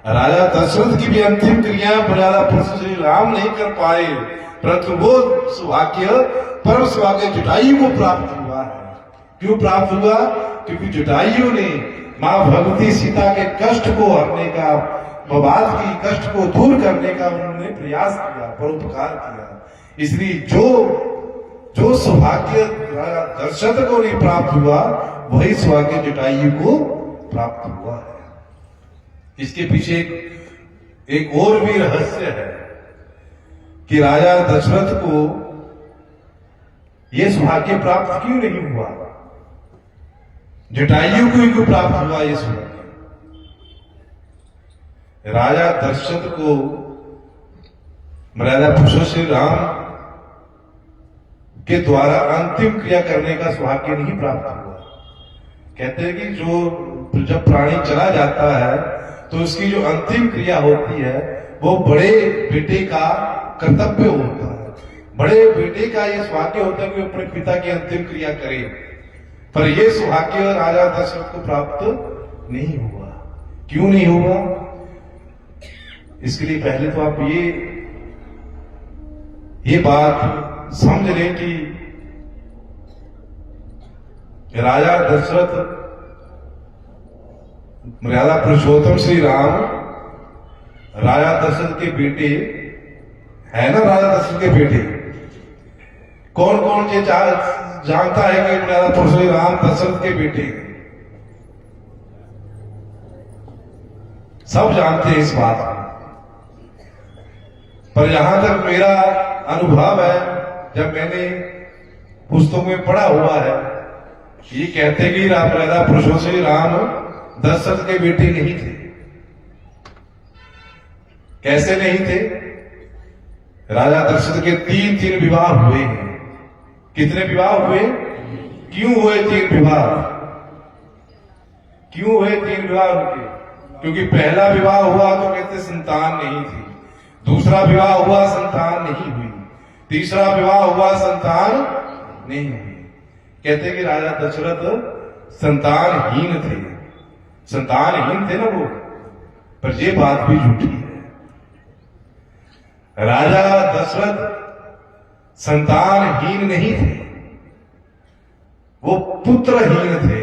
राजा दशरथ की भी अंतिम क्रिया मर्यादा पुरुषोत्तम श्री राम नहीं कर पाए, परंतु वो सौभाग्य, परम सौभाग्य जटायु को प्राप्त हुआ है। क्यों प्राप्त हुआ? क्योंकि जटायु ने मां भगवती सीता के कष्ट को हरने का, बवाद की कष्ट को दूर करने का उन्होंने प्रयास किया, परोपकार किया। इसलिए जो सौभाग्य दशरथ को नहीं प्राप्त हुआ, वही सौभाग्य जटायु को प्राप्त हुआ है। इसके पीछे एक और भी रहस्य है कि राजा दशरथ को यह सौभाग्य प्राप्त क्यों नहीं हुआ, जटायु को ही क्यों प्राप्त हुआ यह सौभाग्य। राजा दशरथ को मर्यादा पुरुषोत्तम श्री राम के द्वारा अंतिम क्रिया करने का सौभाग्य नहीं प्राप्त हुआ। कहते हैं कि जब प्राणी चला जाता है तो उसकी जो अंतिम क्रिया होती है वो बड़े बेटे का कर्तव्य होता है। बड़े बेटे का यह सौभाग्य होता है कि वो अपने पिता की अंतिम क्रिया करे, पर यह सौभाग्य राजा दशरथ को प्राप्त नहीं हुआ। क्यों नहीं हुआ? इसके लिए पहले तो आप ये बात समझ लें कि राजा दशरथ मर्यादा पुरुषोत्तम श्री राम राजा दशरथ के बेटे है ना, राजा दशरथ के बेटे कौन कौन ये जानता है कि मर्यादा पुरुषोत्तम राम दशरथ के बेटे हैं? सब जानते हैं इस बात को, पर यहां तक मेरा अनुभव है, जब मैंने पुस्तकों में पढ़ा हुआ है, ये कहते कि मर्यादा पुरुषोत्तम राम दशरथ के बेटे नहीं थे। कैसे नहीं थे? राजा दशरथ के तीन विवाह हुए हैं। कितने विवाह हुए? क्यों हुए 3 विवाह? क्यों हुए 3 विवाह उनके? क्योंकि पहला विवाह हुआ तो कहते संतान नहीं थी, दूसरा विवाह हुआ संतान नहीं हुई, तीसरा विवाह हुआ संतान नहीं हुई। कहते कि राजा दशरथ संतानहीन थे। संतानहीन थे ना वो, पर ये बात भी झूठी है। राजा दशरथ संतानहीन नहीं थे, वो पुत्रहीन थे।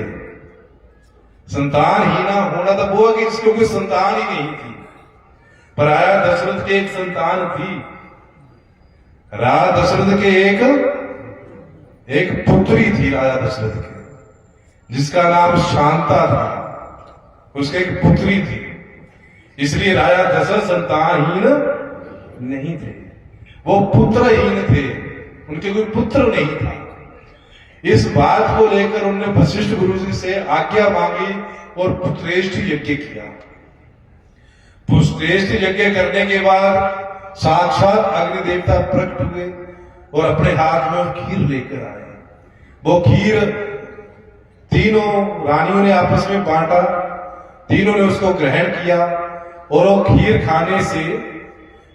संतानहीना होना तो वो कि क्योंकि संतान ही नहीं थी, पर राजा दशरथ के एक संतान थी। राजा दशरथ के एक पुत्री थी राजा दशरथ के, जिसका नाम शांता था। उसके एक पुत्री थी, इसलिए राजा दशरथ संतानहीन नहीं थे, वो पुत्रहीन थे, उनके कोई पुत्र नहीं था। इस बात को लेकर उन्होंने वशिष्ठ गुरु जी से आज्ञा मांगी और पुत्रेष्ठ यज्ञ किया। पुत्रेष्ठ यज्ञ करने के बाद साक्षात अग्नि देवता प्रकट हुए और अपने हाथ में खीर लेकर आए। वो खीर तीनों रानियों ने आपस में बांटा, तीनों ने उसको ग्रहण किया और वो खीर खाने से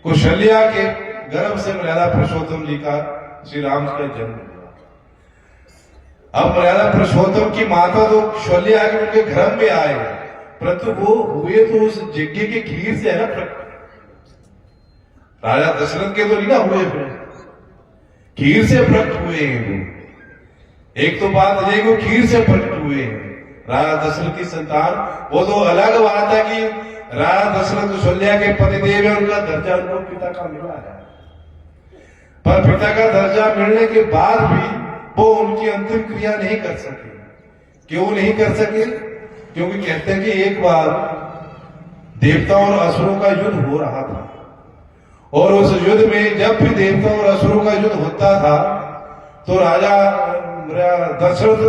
कौशल्या के गर्भ से मर्यादा पुरुषोत्तम जी का, श्री राम का जन्म हुआ। अब मर्यादा पुरुषोत्तम की माता तो कौशल्या के उनके घर में आए, परंतु वो हुए तो उस यज्ञ की खीर से है ना प्रकट। राजा दशरथ के तो नहीं ना हुए, खीर से प्रकट हुए हैं वो। एक तो बात है कि वो खीर से प्रकट हुए हैं राजा दशरथ की संतान। वो तो अलग बात है कि राजा दशरथ कौशल्या के पतिदेव है, उनका दर्जा उनको पिता का मिला है, पर पिता का दर्जा मिलने के बाद भी वो उनकी अंतिम क्रिया नहीं कर सके। क्यों नहीं कर सके? क्योंकि कहते हैं कि एक बार देवताओं और असुरों का युद्ध हो रहा था, और उस युद्ध में जब भी देवताओं और असुरों का युद्ध होता था तो राजा दशरथ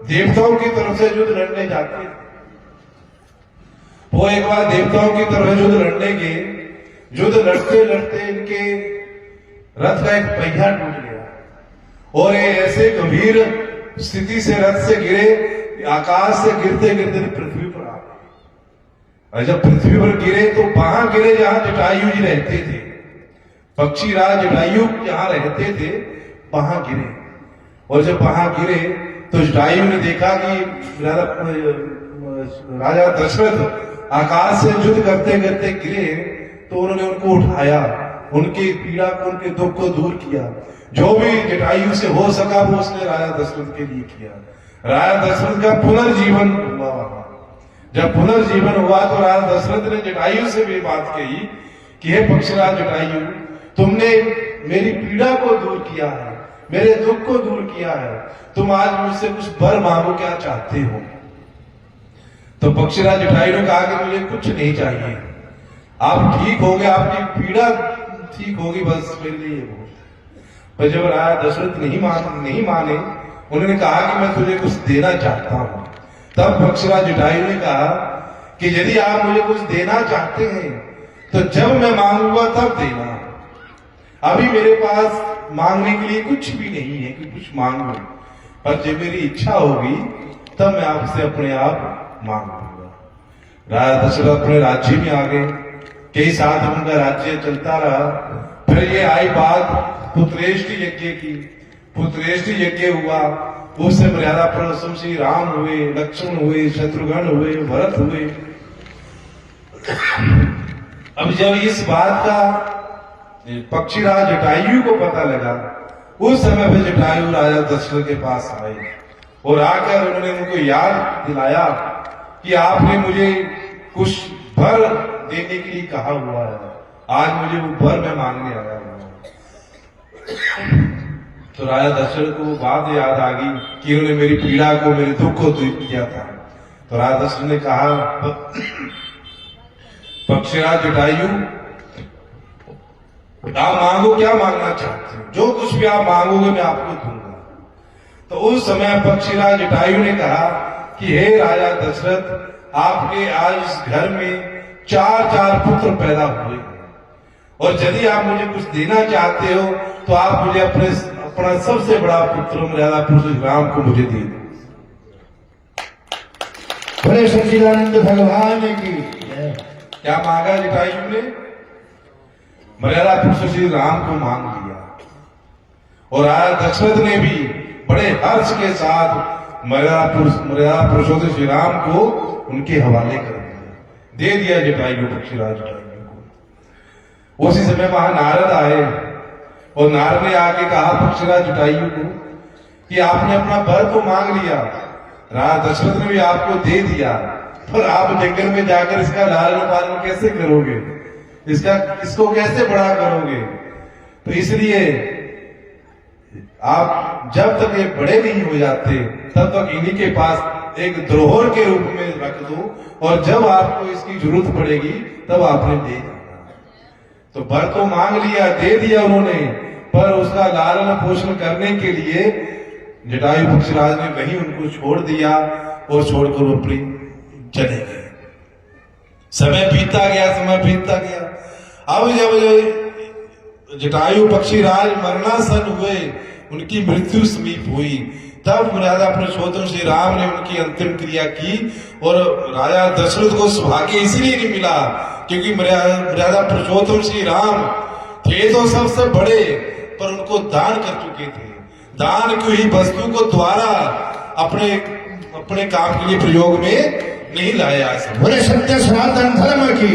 देवताओं की तरफ से युद्ध लड़ने जाते थे। वो एक बार देवताओं की तरफ युद्ध लड़ने के, युद्ध लड़ते लड़ते इनके रथ का एक पहिया टूट गया और ये ऐसे गंभीर स्थिति से रथ से गिरे, आकाश से गिरते गिरते पृथ्वी पर आ गए। और जब पृथ्वी पर गिरे तो वहां गिरे जहां जटायु जी रहते थे, पक्षी राज जटायु जहां रहते थे वहां गिरे। और जब वहां गिरे तो जटायु ने देखा कि राजा दशरथ आकाश से युद्ध करते करते गिरे, तो उन्होंने उनको उठाया, उनकी पीड़ा को, उनके दुख को दूर किया। जो भी जटायु से हो सका वो उसने राजा दशरथ के लिए किया। राजा दशरथ का पुनर्जीवन हुआ। जब पुनर्जीवन हुआ तो राजा दशरथ ने जटायु से भी बात कही कि हे पक्षराज जटायु, तुमने मेरी पीड़ा को दूर किया है, मेरे दुख को दूर किया है, तुम आज मुझसे कुछ वर मांगो, क्या चाहते हो? तो पक्षीराज जटायु ने कहा कि मुझे कुछ नहीं चाहिए, आप ठीक हो गए, आपकी पीड़ा ठीक होगी, बस मेरे लिए हो। पर जब राजा दशरथ नहीं माने, उन्होंने कहा कि मैं तुझे कुछ देना चाहता हूं। तब पक्षीराज जटायु ने कहा कि यदि आप मुझे कुछ देना चाहते हैं तो जब मैं मांगूंगा तब देना, अभी मेरे पास मांगने के लिए कुछ भी नहीं है कि कुछ मांगू, पर जब मेरी इच्छा होगी तब मैं आपसे अपने आप मांगूंगा। राजा दशरथ अपने राज्य में आ गए, कई साल उनका राज्य चलता रहा। फिर ये आई बात पुत्रेष्ठ यज्ञ की। पुत्रेष्ठ यज्ञ हुआ, उससे मर्यादा पुरुषोत्तम श्री राम हुए, लक्ष्मण हुए, शत्रुघ्न हुए, भरत हुए। अब जब इस बात का पक्षीराज जटायु को पता लगा, उस समय पे जटायु राजा दशरथ के पास आए और आकर उन्होंने उनको याद दिलाया कि आपने मुझे कुछ वर देने के लिए कहा हुआ है। आज मुझे वो वर मैं मांगने आया हूँ। तो राजा दशरथ को वो बात याद आ गई कि उन्होंने मेरी पीड़ा को, मेरे दुख को दूर किया था। तो राजा दशरथ ने कहा, पक्षीराज जटायु, आप मांगो, क्या मांगना चाहते हो? जो कुछ भी आप मांगोगे मैं आपको दूंगा। तो उस समय पक्षीराज जटायु ने कहा कि हे राजा दशरथ, आपके आज इस घर में 4 पुत्र पैदा हुए हैं, और यदि आप मुझे कुछ देना चाहते हो तो आप मुझे अपना सबसे बड़ा पुत्र मर्यादा पुरुष राम को मुझे दे दो। बोले सच्चिदानंद भगवान की। क्या मांगा जटायु ने? मर्यादा पुरुष श्री राम को मांग लिया। और राजा दशरथ ने भी बड़े हर्ष के साथ मर्यादा पुरुषोत्तम श्री राम को उनके हवाले कर दिया, दे दिया जटायु, पक्षीराज जटायु को। उसी समय वहां नारद आए और नारद ने आके कहा पक्षीराज जटायु को कि आपने अपना वर तो मांग लिया, राजा दशरथ ने भी आपको दे दिया, पर आप जंगल में जाकर इसका लालन पालन कैसे करोगे? इसको कैसे बड़ा करोगे? तो इसलिए आप जब तक ये बड़े नहीं हो जाते तब तक इन्हीं के पास एक धरोहर के रूप में रख दो, और जब आपको इसकी जरूरत पड़ेगी तब आपने दे देना। तो वर तो मांग लिया, दे दिया उन्होंने, पर उसका लालन पोषण करने के लिए जटायु पक्षीराज ने वहीं उनको छोड़ दिया और छोड़कर वो अपनी चले गए। समय बीतता गया। अब जब जटायु पक्षीराज मरणासन हुए, उनकी मृत्यु समीप हुई, तब मर्यादा पुरुषोत्तम श्री राम ने उनकी अंतिम क्रिया की। और राजा दशरथ को सौभाग्य इसलिए नहीं मिला क्योंकि मर्यादा पुरुषोत्तम श्री राम थे तो सबसे बड़े, पर उनको दान कर चुके थे। दान की ही वस्तु को द्वारा अपने काम के लिए प्रयोग में नहीं लाया। बोले सत्य सनातन धर्म की।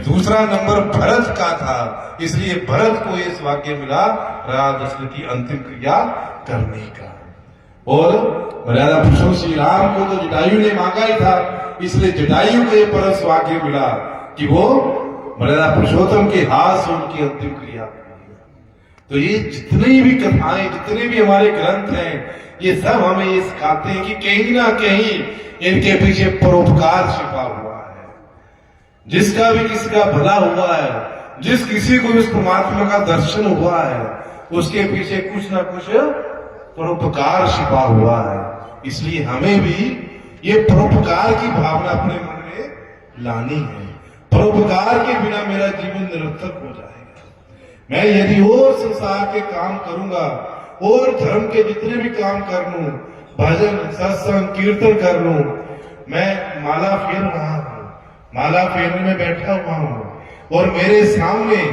दूसरा नंबर भरत का था, इसलिए भरत को ये सौभाग्य मिला राजा दशरथ की अंतिम क्रिया करने का। और मर्यादा पुरुषोत्तम श्री राम को तो जटायु ने मांगा ही था, इसलिए जटायु को ये परम सौभाग्य मिला कि वो मर्यादा पुरुषोत्तम के हाथ से उनकी अंतिम क्रिया। तो ये जितनी भी कथाएं, जितने भी हमारे ग्रंथ हैं, ये सब हमें ये सिखाते हैं कि कहीं ना कहीं इनके पीछे परोपकार छिपा हुआ है। जिसका भी किसी का भला हुआ है, जिस किसी को इस परमात्मा का दर्शन हुआ है, उसके पीछे कुछ ना कुछ परोपकार छिपा हुआ है। इसलिए हमें भी ये परोपकार की भावना अपने मन में लानी है। परोपकार के बिना मेरा जीवन निरर्थक हो जाएगा। मैं यदि और संसार के काम करूंगा और धर्म के जितने भी काम कर लूं, भजन सत्संग कीर्तन कर लूं, मैं माला फेर रहा हूं, माला फेरने में बैठा हुआ हूं, और मेरे सामने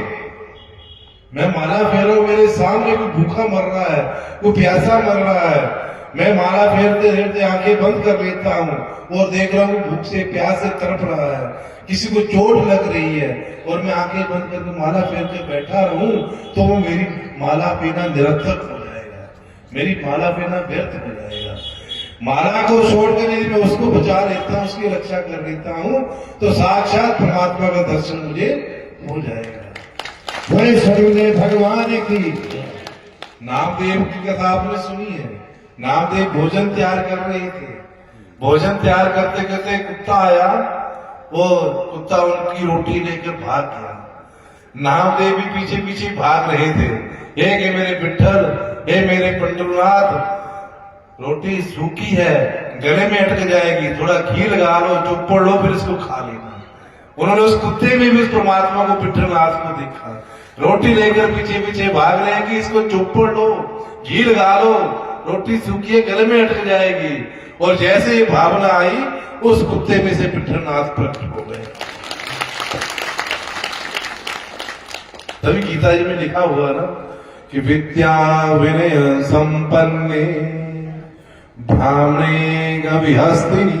मैं माला फेर रहा हूं, मेरे सामने कोई भूखा मर रहा है, कोई प्यासा मर रहा है, मैं माला फेरते फेरते आंखें बंद कर लेता हूं और देख रहा हूं भूख से प्यास से तड़प रहा है, किसी को चोट लग रही है, और मैं आंखें बंद करके माला फेर के बैठा रहूं, तो वो मेरी माला पीना निरर्थक हो जाएगा, मेरी माला पीना व्यर्थ हो जाएगा। माला को छोड़कर यदि मैं उसको बचा लेता हूं, उसकी रक्षा कर लेता हूं, तो साक्षात परमात्मा का दर्शन मुझे हो जाएगा। बोले सदगुरुदेव भगवान की। नामदेव की कथा आपने सुनी है। नामदेव भोजन तैयार कर रहे थे, भोजन तैयार करते करते कुत्ता आया, वो कुत्ता उनकी रोटी लेकर भाग गया। नामदेव भी पीछे पीछे भाग रहे थे, हे मेरे विठ्ठल, हे मेरे पंडुलनाथ, रोटी सूखी है, गले में अटक जाएगी, थोड़ा घी लगा लो, चुप्पड़ लो, फिर इसको खा लेना। उन्होंने उस कुत्ते में भी उस परमात्मा को, विठ्ठलनाथ को देखा, रोटी लेकर पीछे पीछे भाग रहे हैं कि इसको चुप्पड़ लो, घी लगा लो, रोटी सूखी है, गले में अटक जाएगी। और जैसे ये भावना आई, उस कुत्ते में से विठ्ठलनाथ प्रकट हो गए। तभी गीता जी में लिखा हुआ ना कि विद्या विनय संपन्ने ब्राह्मणे गविहस्तिनी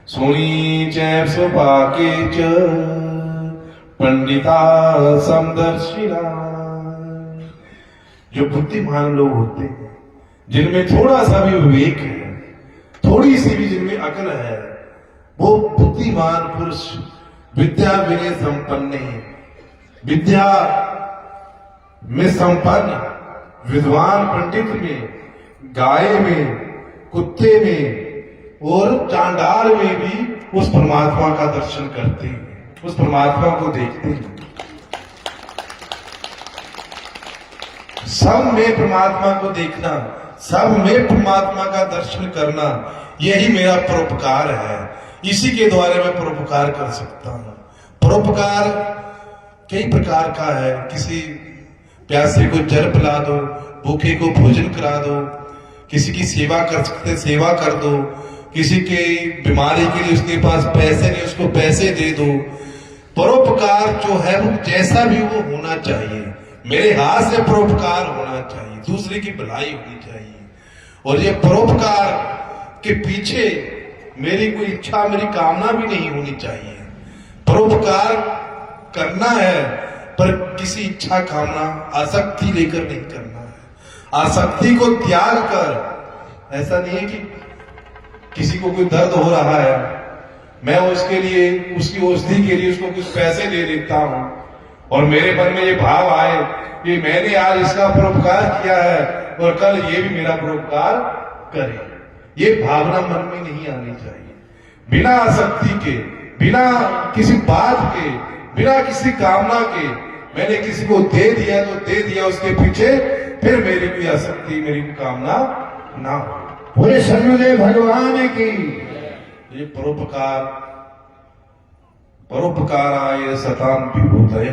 सुनी चैव स्वपाके च पंडिता समदर्शिना। जो बुद्धिमान लोग होते हैं, जिनमें थोड़ा सा भी विवेक है, थोड़ी सी भी जिनमें अकल है, वो बुद्धिमान पुरुष विद्या विनय संपन्न है। विद्या में संपन्न विद्वान पंडित में, गाय में, कुत्ते में और चांडाल में भी उस परमात्मा का दर्शन करते हैं, उस परमात्मा को देखते हैं। सब में परमात्मा को देखना, सब में परमात्मा का दर्शन करना, यही मेरा परोपकार है। इसी के द्वारा मैं परोपकार कर सकता हूं। परोपकार कई प्रकार का है। किसी प्यासे को जल पिला दो, भूखे को भोजन करा दो, किसी की सेवा कर सकते सेवा कर दो, किसी के बीमारी के लिए उसके पास पैसे नहीं उसको पैसे दे दो। परोपकार जो है वो जैसा भी वो होना चाहिए, मेरे हाथ से परोपकार होना चाहिए, दूसरे की भलाई होनी चाहिए। और ये परोपकार के पीछे मेरी कोई इच्छा, मेरी कामना भी नहीं होनी चाहिए। परोपकार करना है पर किसी इच्छा, कामना, आसक्ति लेकर नहीं करना है। आसक्ति को त्याग कर, ऐसा नहीं है कि किसी को कोई दर्द हो रहा है, मैं उसके लिए, उसकी औषधि के लिए उसको कुछ पैसे दे देता हूं और मेरे मन में ये भाव आए कि मैंने आज इसका परोपकार किया है और कल ये भी मेरा परोपकार करे। ये भावना मन में नहीं आनी चाहिए। बिना आसक्ति के, बिना किसी बात के, बिना किसी कामना के, मैंने किसी को दे दिया तो दे दिया, उसके पीछे फिर मेरी कोई आसक्ति, मेरी कोई कामना ना हो। बोले सन्नुदेव भगवान की। ये परोपकाराय सताम विभूतय,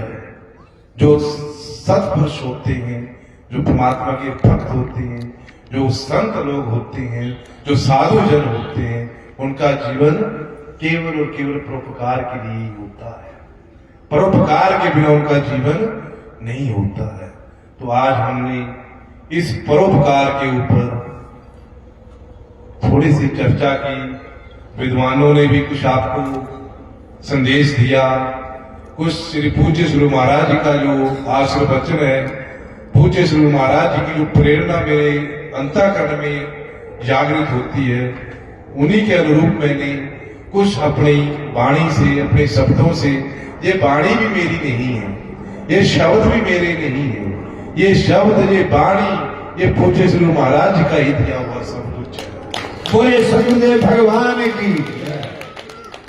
जो सत्पुरुष होते हैं, जो परमात्मा के भक्त होते हैं, जो संत लोग होते हैं, जो साधु जन होते हैं, उनका जीवन केवल और केवल परोपकार के लिए ही होता है। परोपकार के बिना उनका जीवन नहीं होता है। तो आज हमने इस परोपकार के ऊपर थोड़ी सी चर्चा की। विद्वानों ने भी कुछ आपको संदेश दिया, कुछ श्री पूज्य श्री महाराज जी का जो आशीर्वचन है, पूज्य श्री महाराज जी की जो प्रेरणा मेरे अंतःकरण में जागृत होती है, उन्हीं के अनुरूप मैंने कुछ अपनी वाणी से, अपने शब्दों से, ये वाणी भी मेरी नहीं है, ये शब्द भी मेरे नहीं है, ये शब्द, ये वाणी, ये पूज्य श्री महाराज जी का ही दिया हुआ सब कुछ है। बोले सन्नुदेव भगवान की।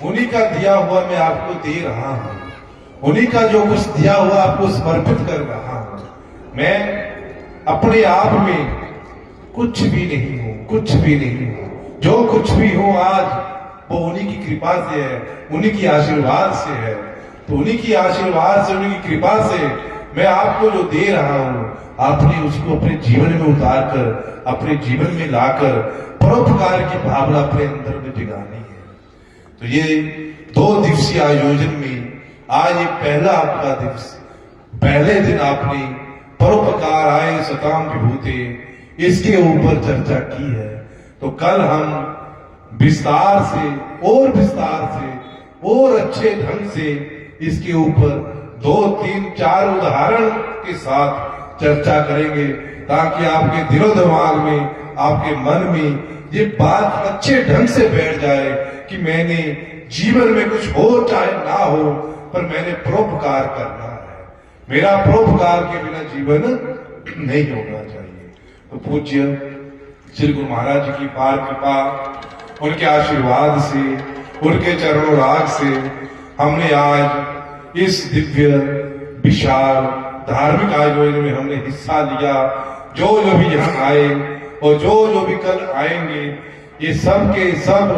उन्हीं का दिया हुआ मैं आपको दे रहा हूं, उन्हीं का जो कुछ दिया हुआ आपको समर्पित कर रहा हूं। मैं अपने आप में कुछ भी नहीं हूं, कुछ भी नहीं हूं। जो कुछ भी हूं आज वो उन्हीं की कृपा से है, उन्हीं की आशीर्वाद से है। तो उन्हीं की आशीर्वाद से, उन्हीं की कृपा से मैं आपको जो दे रहा हूं, आपने उसको अपने जीवन में उतार कर, अपने जीवन में लाकर परोपकार की भावना अपने अंदर में जगानी है। तो ये 2 दिवसीय आयोजन में आज ये पहला आपका दिवस, पहले दिन आपने परोपकार आए सताम विभूते, इसके ऊपर चर्चा की है। तो कल हम विस्तार से और विस्तार से और अच्छे ढंग से इसके ऊपर 2, 3, 4 उदाहरण के साथ चर्चा करेंगे, ताकि आपके दिलो दिमाग में, आपके मन में ये बात अच्छे ढंग से बैठ जाए कि मैंने जीवन में कुछ हो चाहे ना हो, पर मैंने परोपकार करना है। मेरा परोपकार के बिना जीवन नहीं होना चाहिए। तो पूज्य श्री गुरु महाराज जी की पार कृपा, उनके आशीर्वाद से, उनके चरणों राग से हमने आज इस दिव्य विशाल धार्मिक आयोजन में हमने हिस्सा लिया। जो जो भी यहाँ आए और जो भी कल आएंगे, ये सब के सब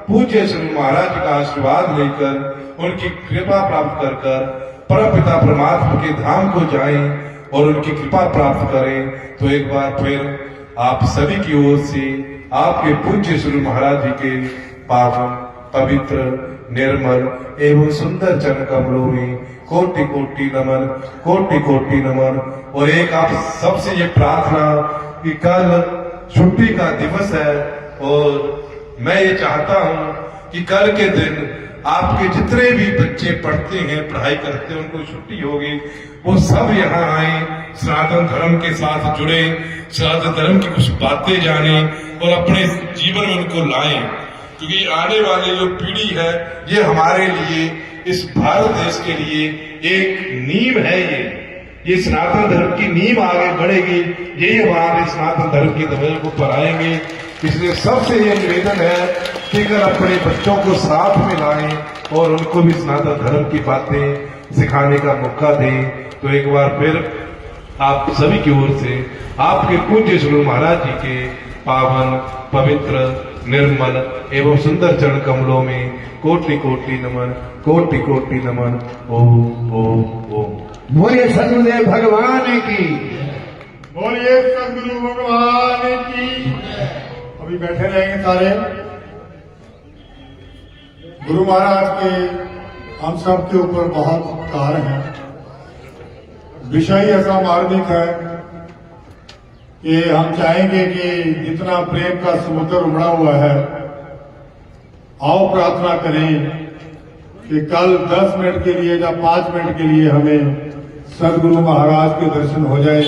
पूज्य श्री महाराज जी का आशीर्वाद लेकर, उनकी कृपा प्राप्त कर कर परमपिता परमात्मा के धाम को जाएं और उनकी कृपा प्राप्त करें। तो एक बार फिर आप सभी की ओर से आपके पूज्य श्री महाराज जी के पावन, पवित्र, निर्मल एवं सुंदर चरण कमलों में कोटि कोटि नमन, कोटि कोटि नमन। और एक आप सबसे ये प्रार्थना कि कल छुट्टी का दिवस है और मैं ये चाहता हूं कि कल के दिन आपके जितने भी बच्चे पढ़ते हैं, पढ़ाई करते हैं, उनको छुट्टी होगी, वो सब यहाँ आए, सनातन धर्म के साथ जुड़े, सनातन धर्म की कुछ बातें जाने और अपने जीवन में उनको लाएं। क्योंकि आने वाली जो पीढ़ी है, ये हमारे लिए इस भारत देश के लिए एक नींव है। ये सनातन धर्म की नींव आगे बढ़ेगी, यही हमारे सनातन धर्म की दबेल को बढ़ाएंगे। इसलिए सबसे ये निवेदन है कि अगर अपने बच्चों को साथ में लाएं और उनको भी सनातन धर्म की बातें सिखाने का मौका दें, तो एक बार फिर आप सभी की ओर से आपके पूज्य श्री गुरु महाराज जी के पावन, पवित्र, निर्मल एवं सुंदर चरण कमलों में कोटि कोटि नमन, कोटि कोटि नमन। ओम ओम ओम। बोलिए सदगुरुदेव भगवान की। बोलिए सदगुरु भगवान की। अभी बैठे रहेंगे सारे। गुरु महाराज के हम सब के ऊपर बहुत कार्य है। विषय ऐसा मार्मिक है कि हम चाहेंगे कि जितना प्रेम का समुद्र उमड़ा हुआ है, आओ प्रार्थना करें कि कल 10 मिनट के लिए या 5 मिनट के लिए हमें सदगुरु महाराज के दर्शन हो जाए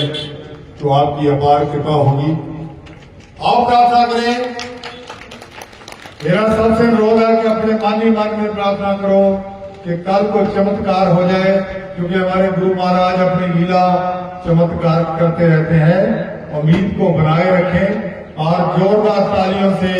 तो आपकी अपार कृपा होगी। आओ प्रार्थना करें। मेरा सबसे अनुरोध है कि अपने मन ही मन में प्रार्थना करो कि कल को चमत्कार हो जाए, क्योंकि हमारे गुरु महाराज अपनी लीला चमत्कार करते रहते हैं। उम्मीद को बनाए रखें और जोरदार तालियों से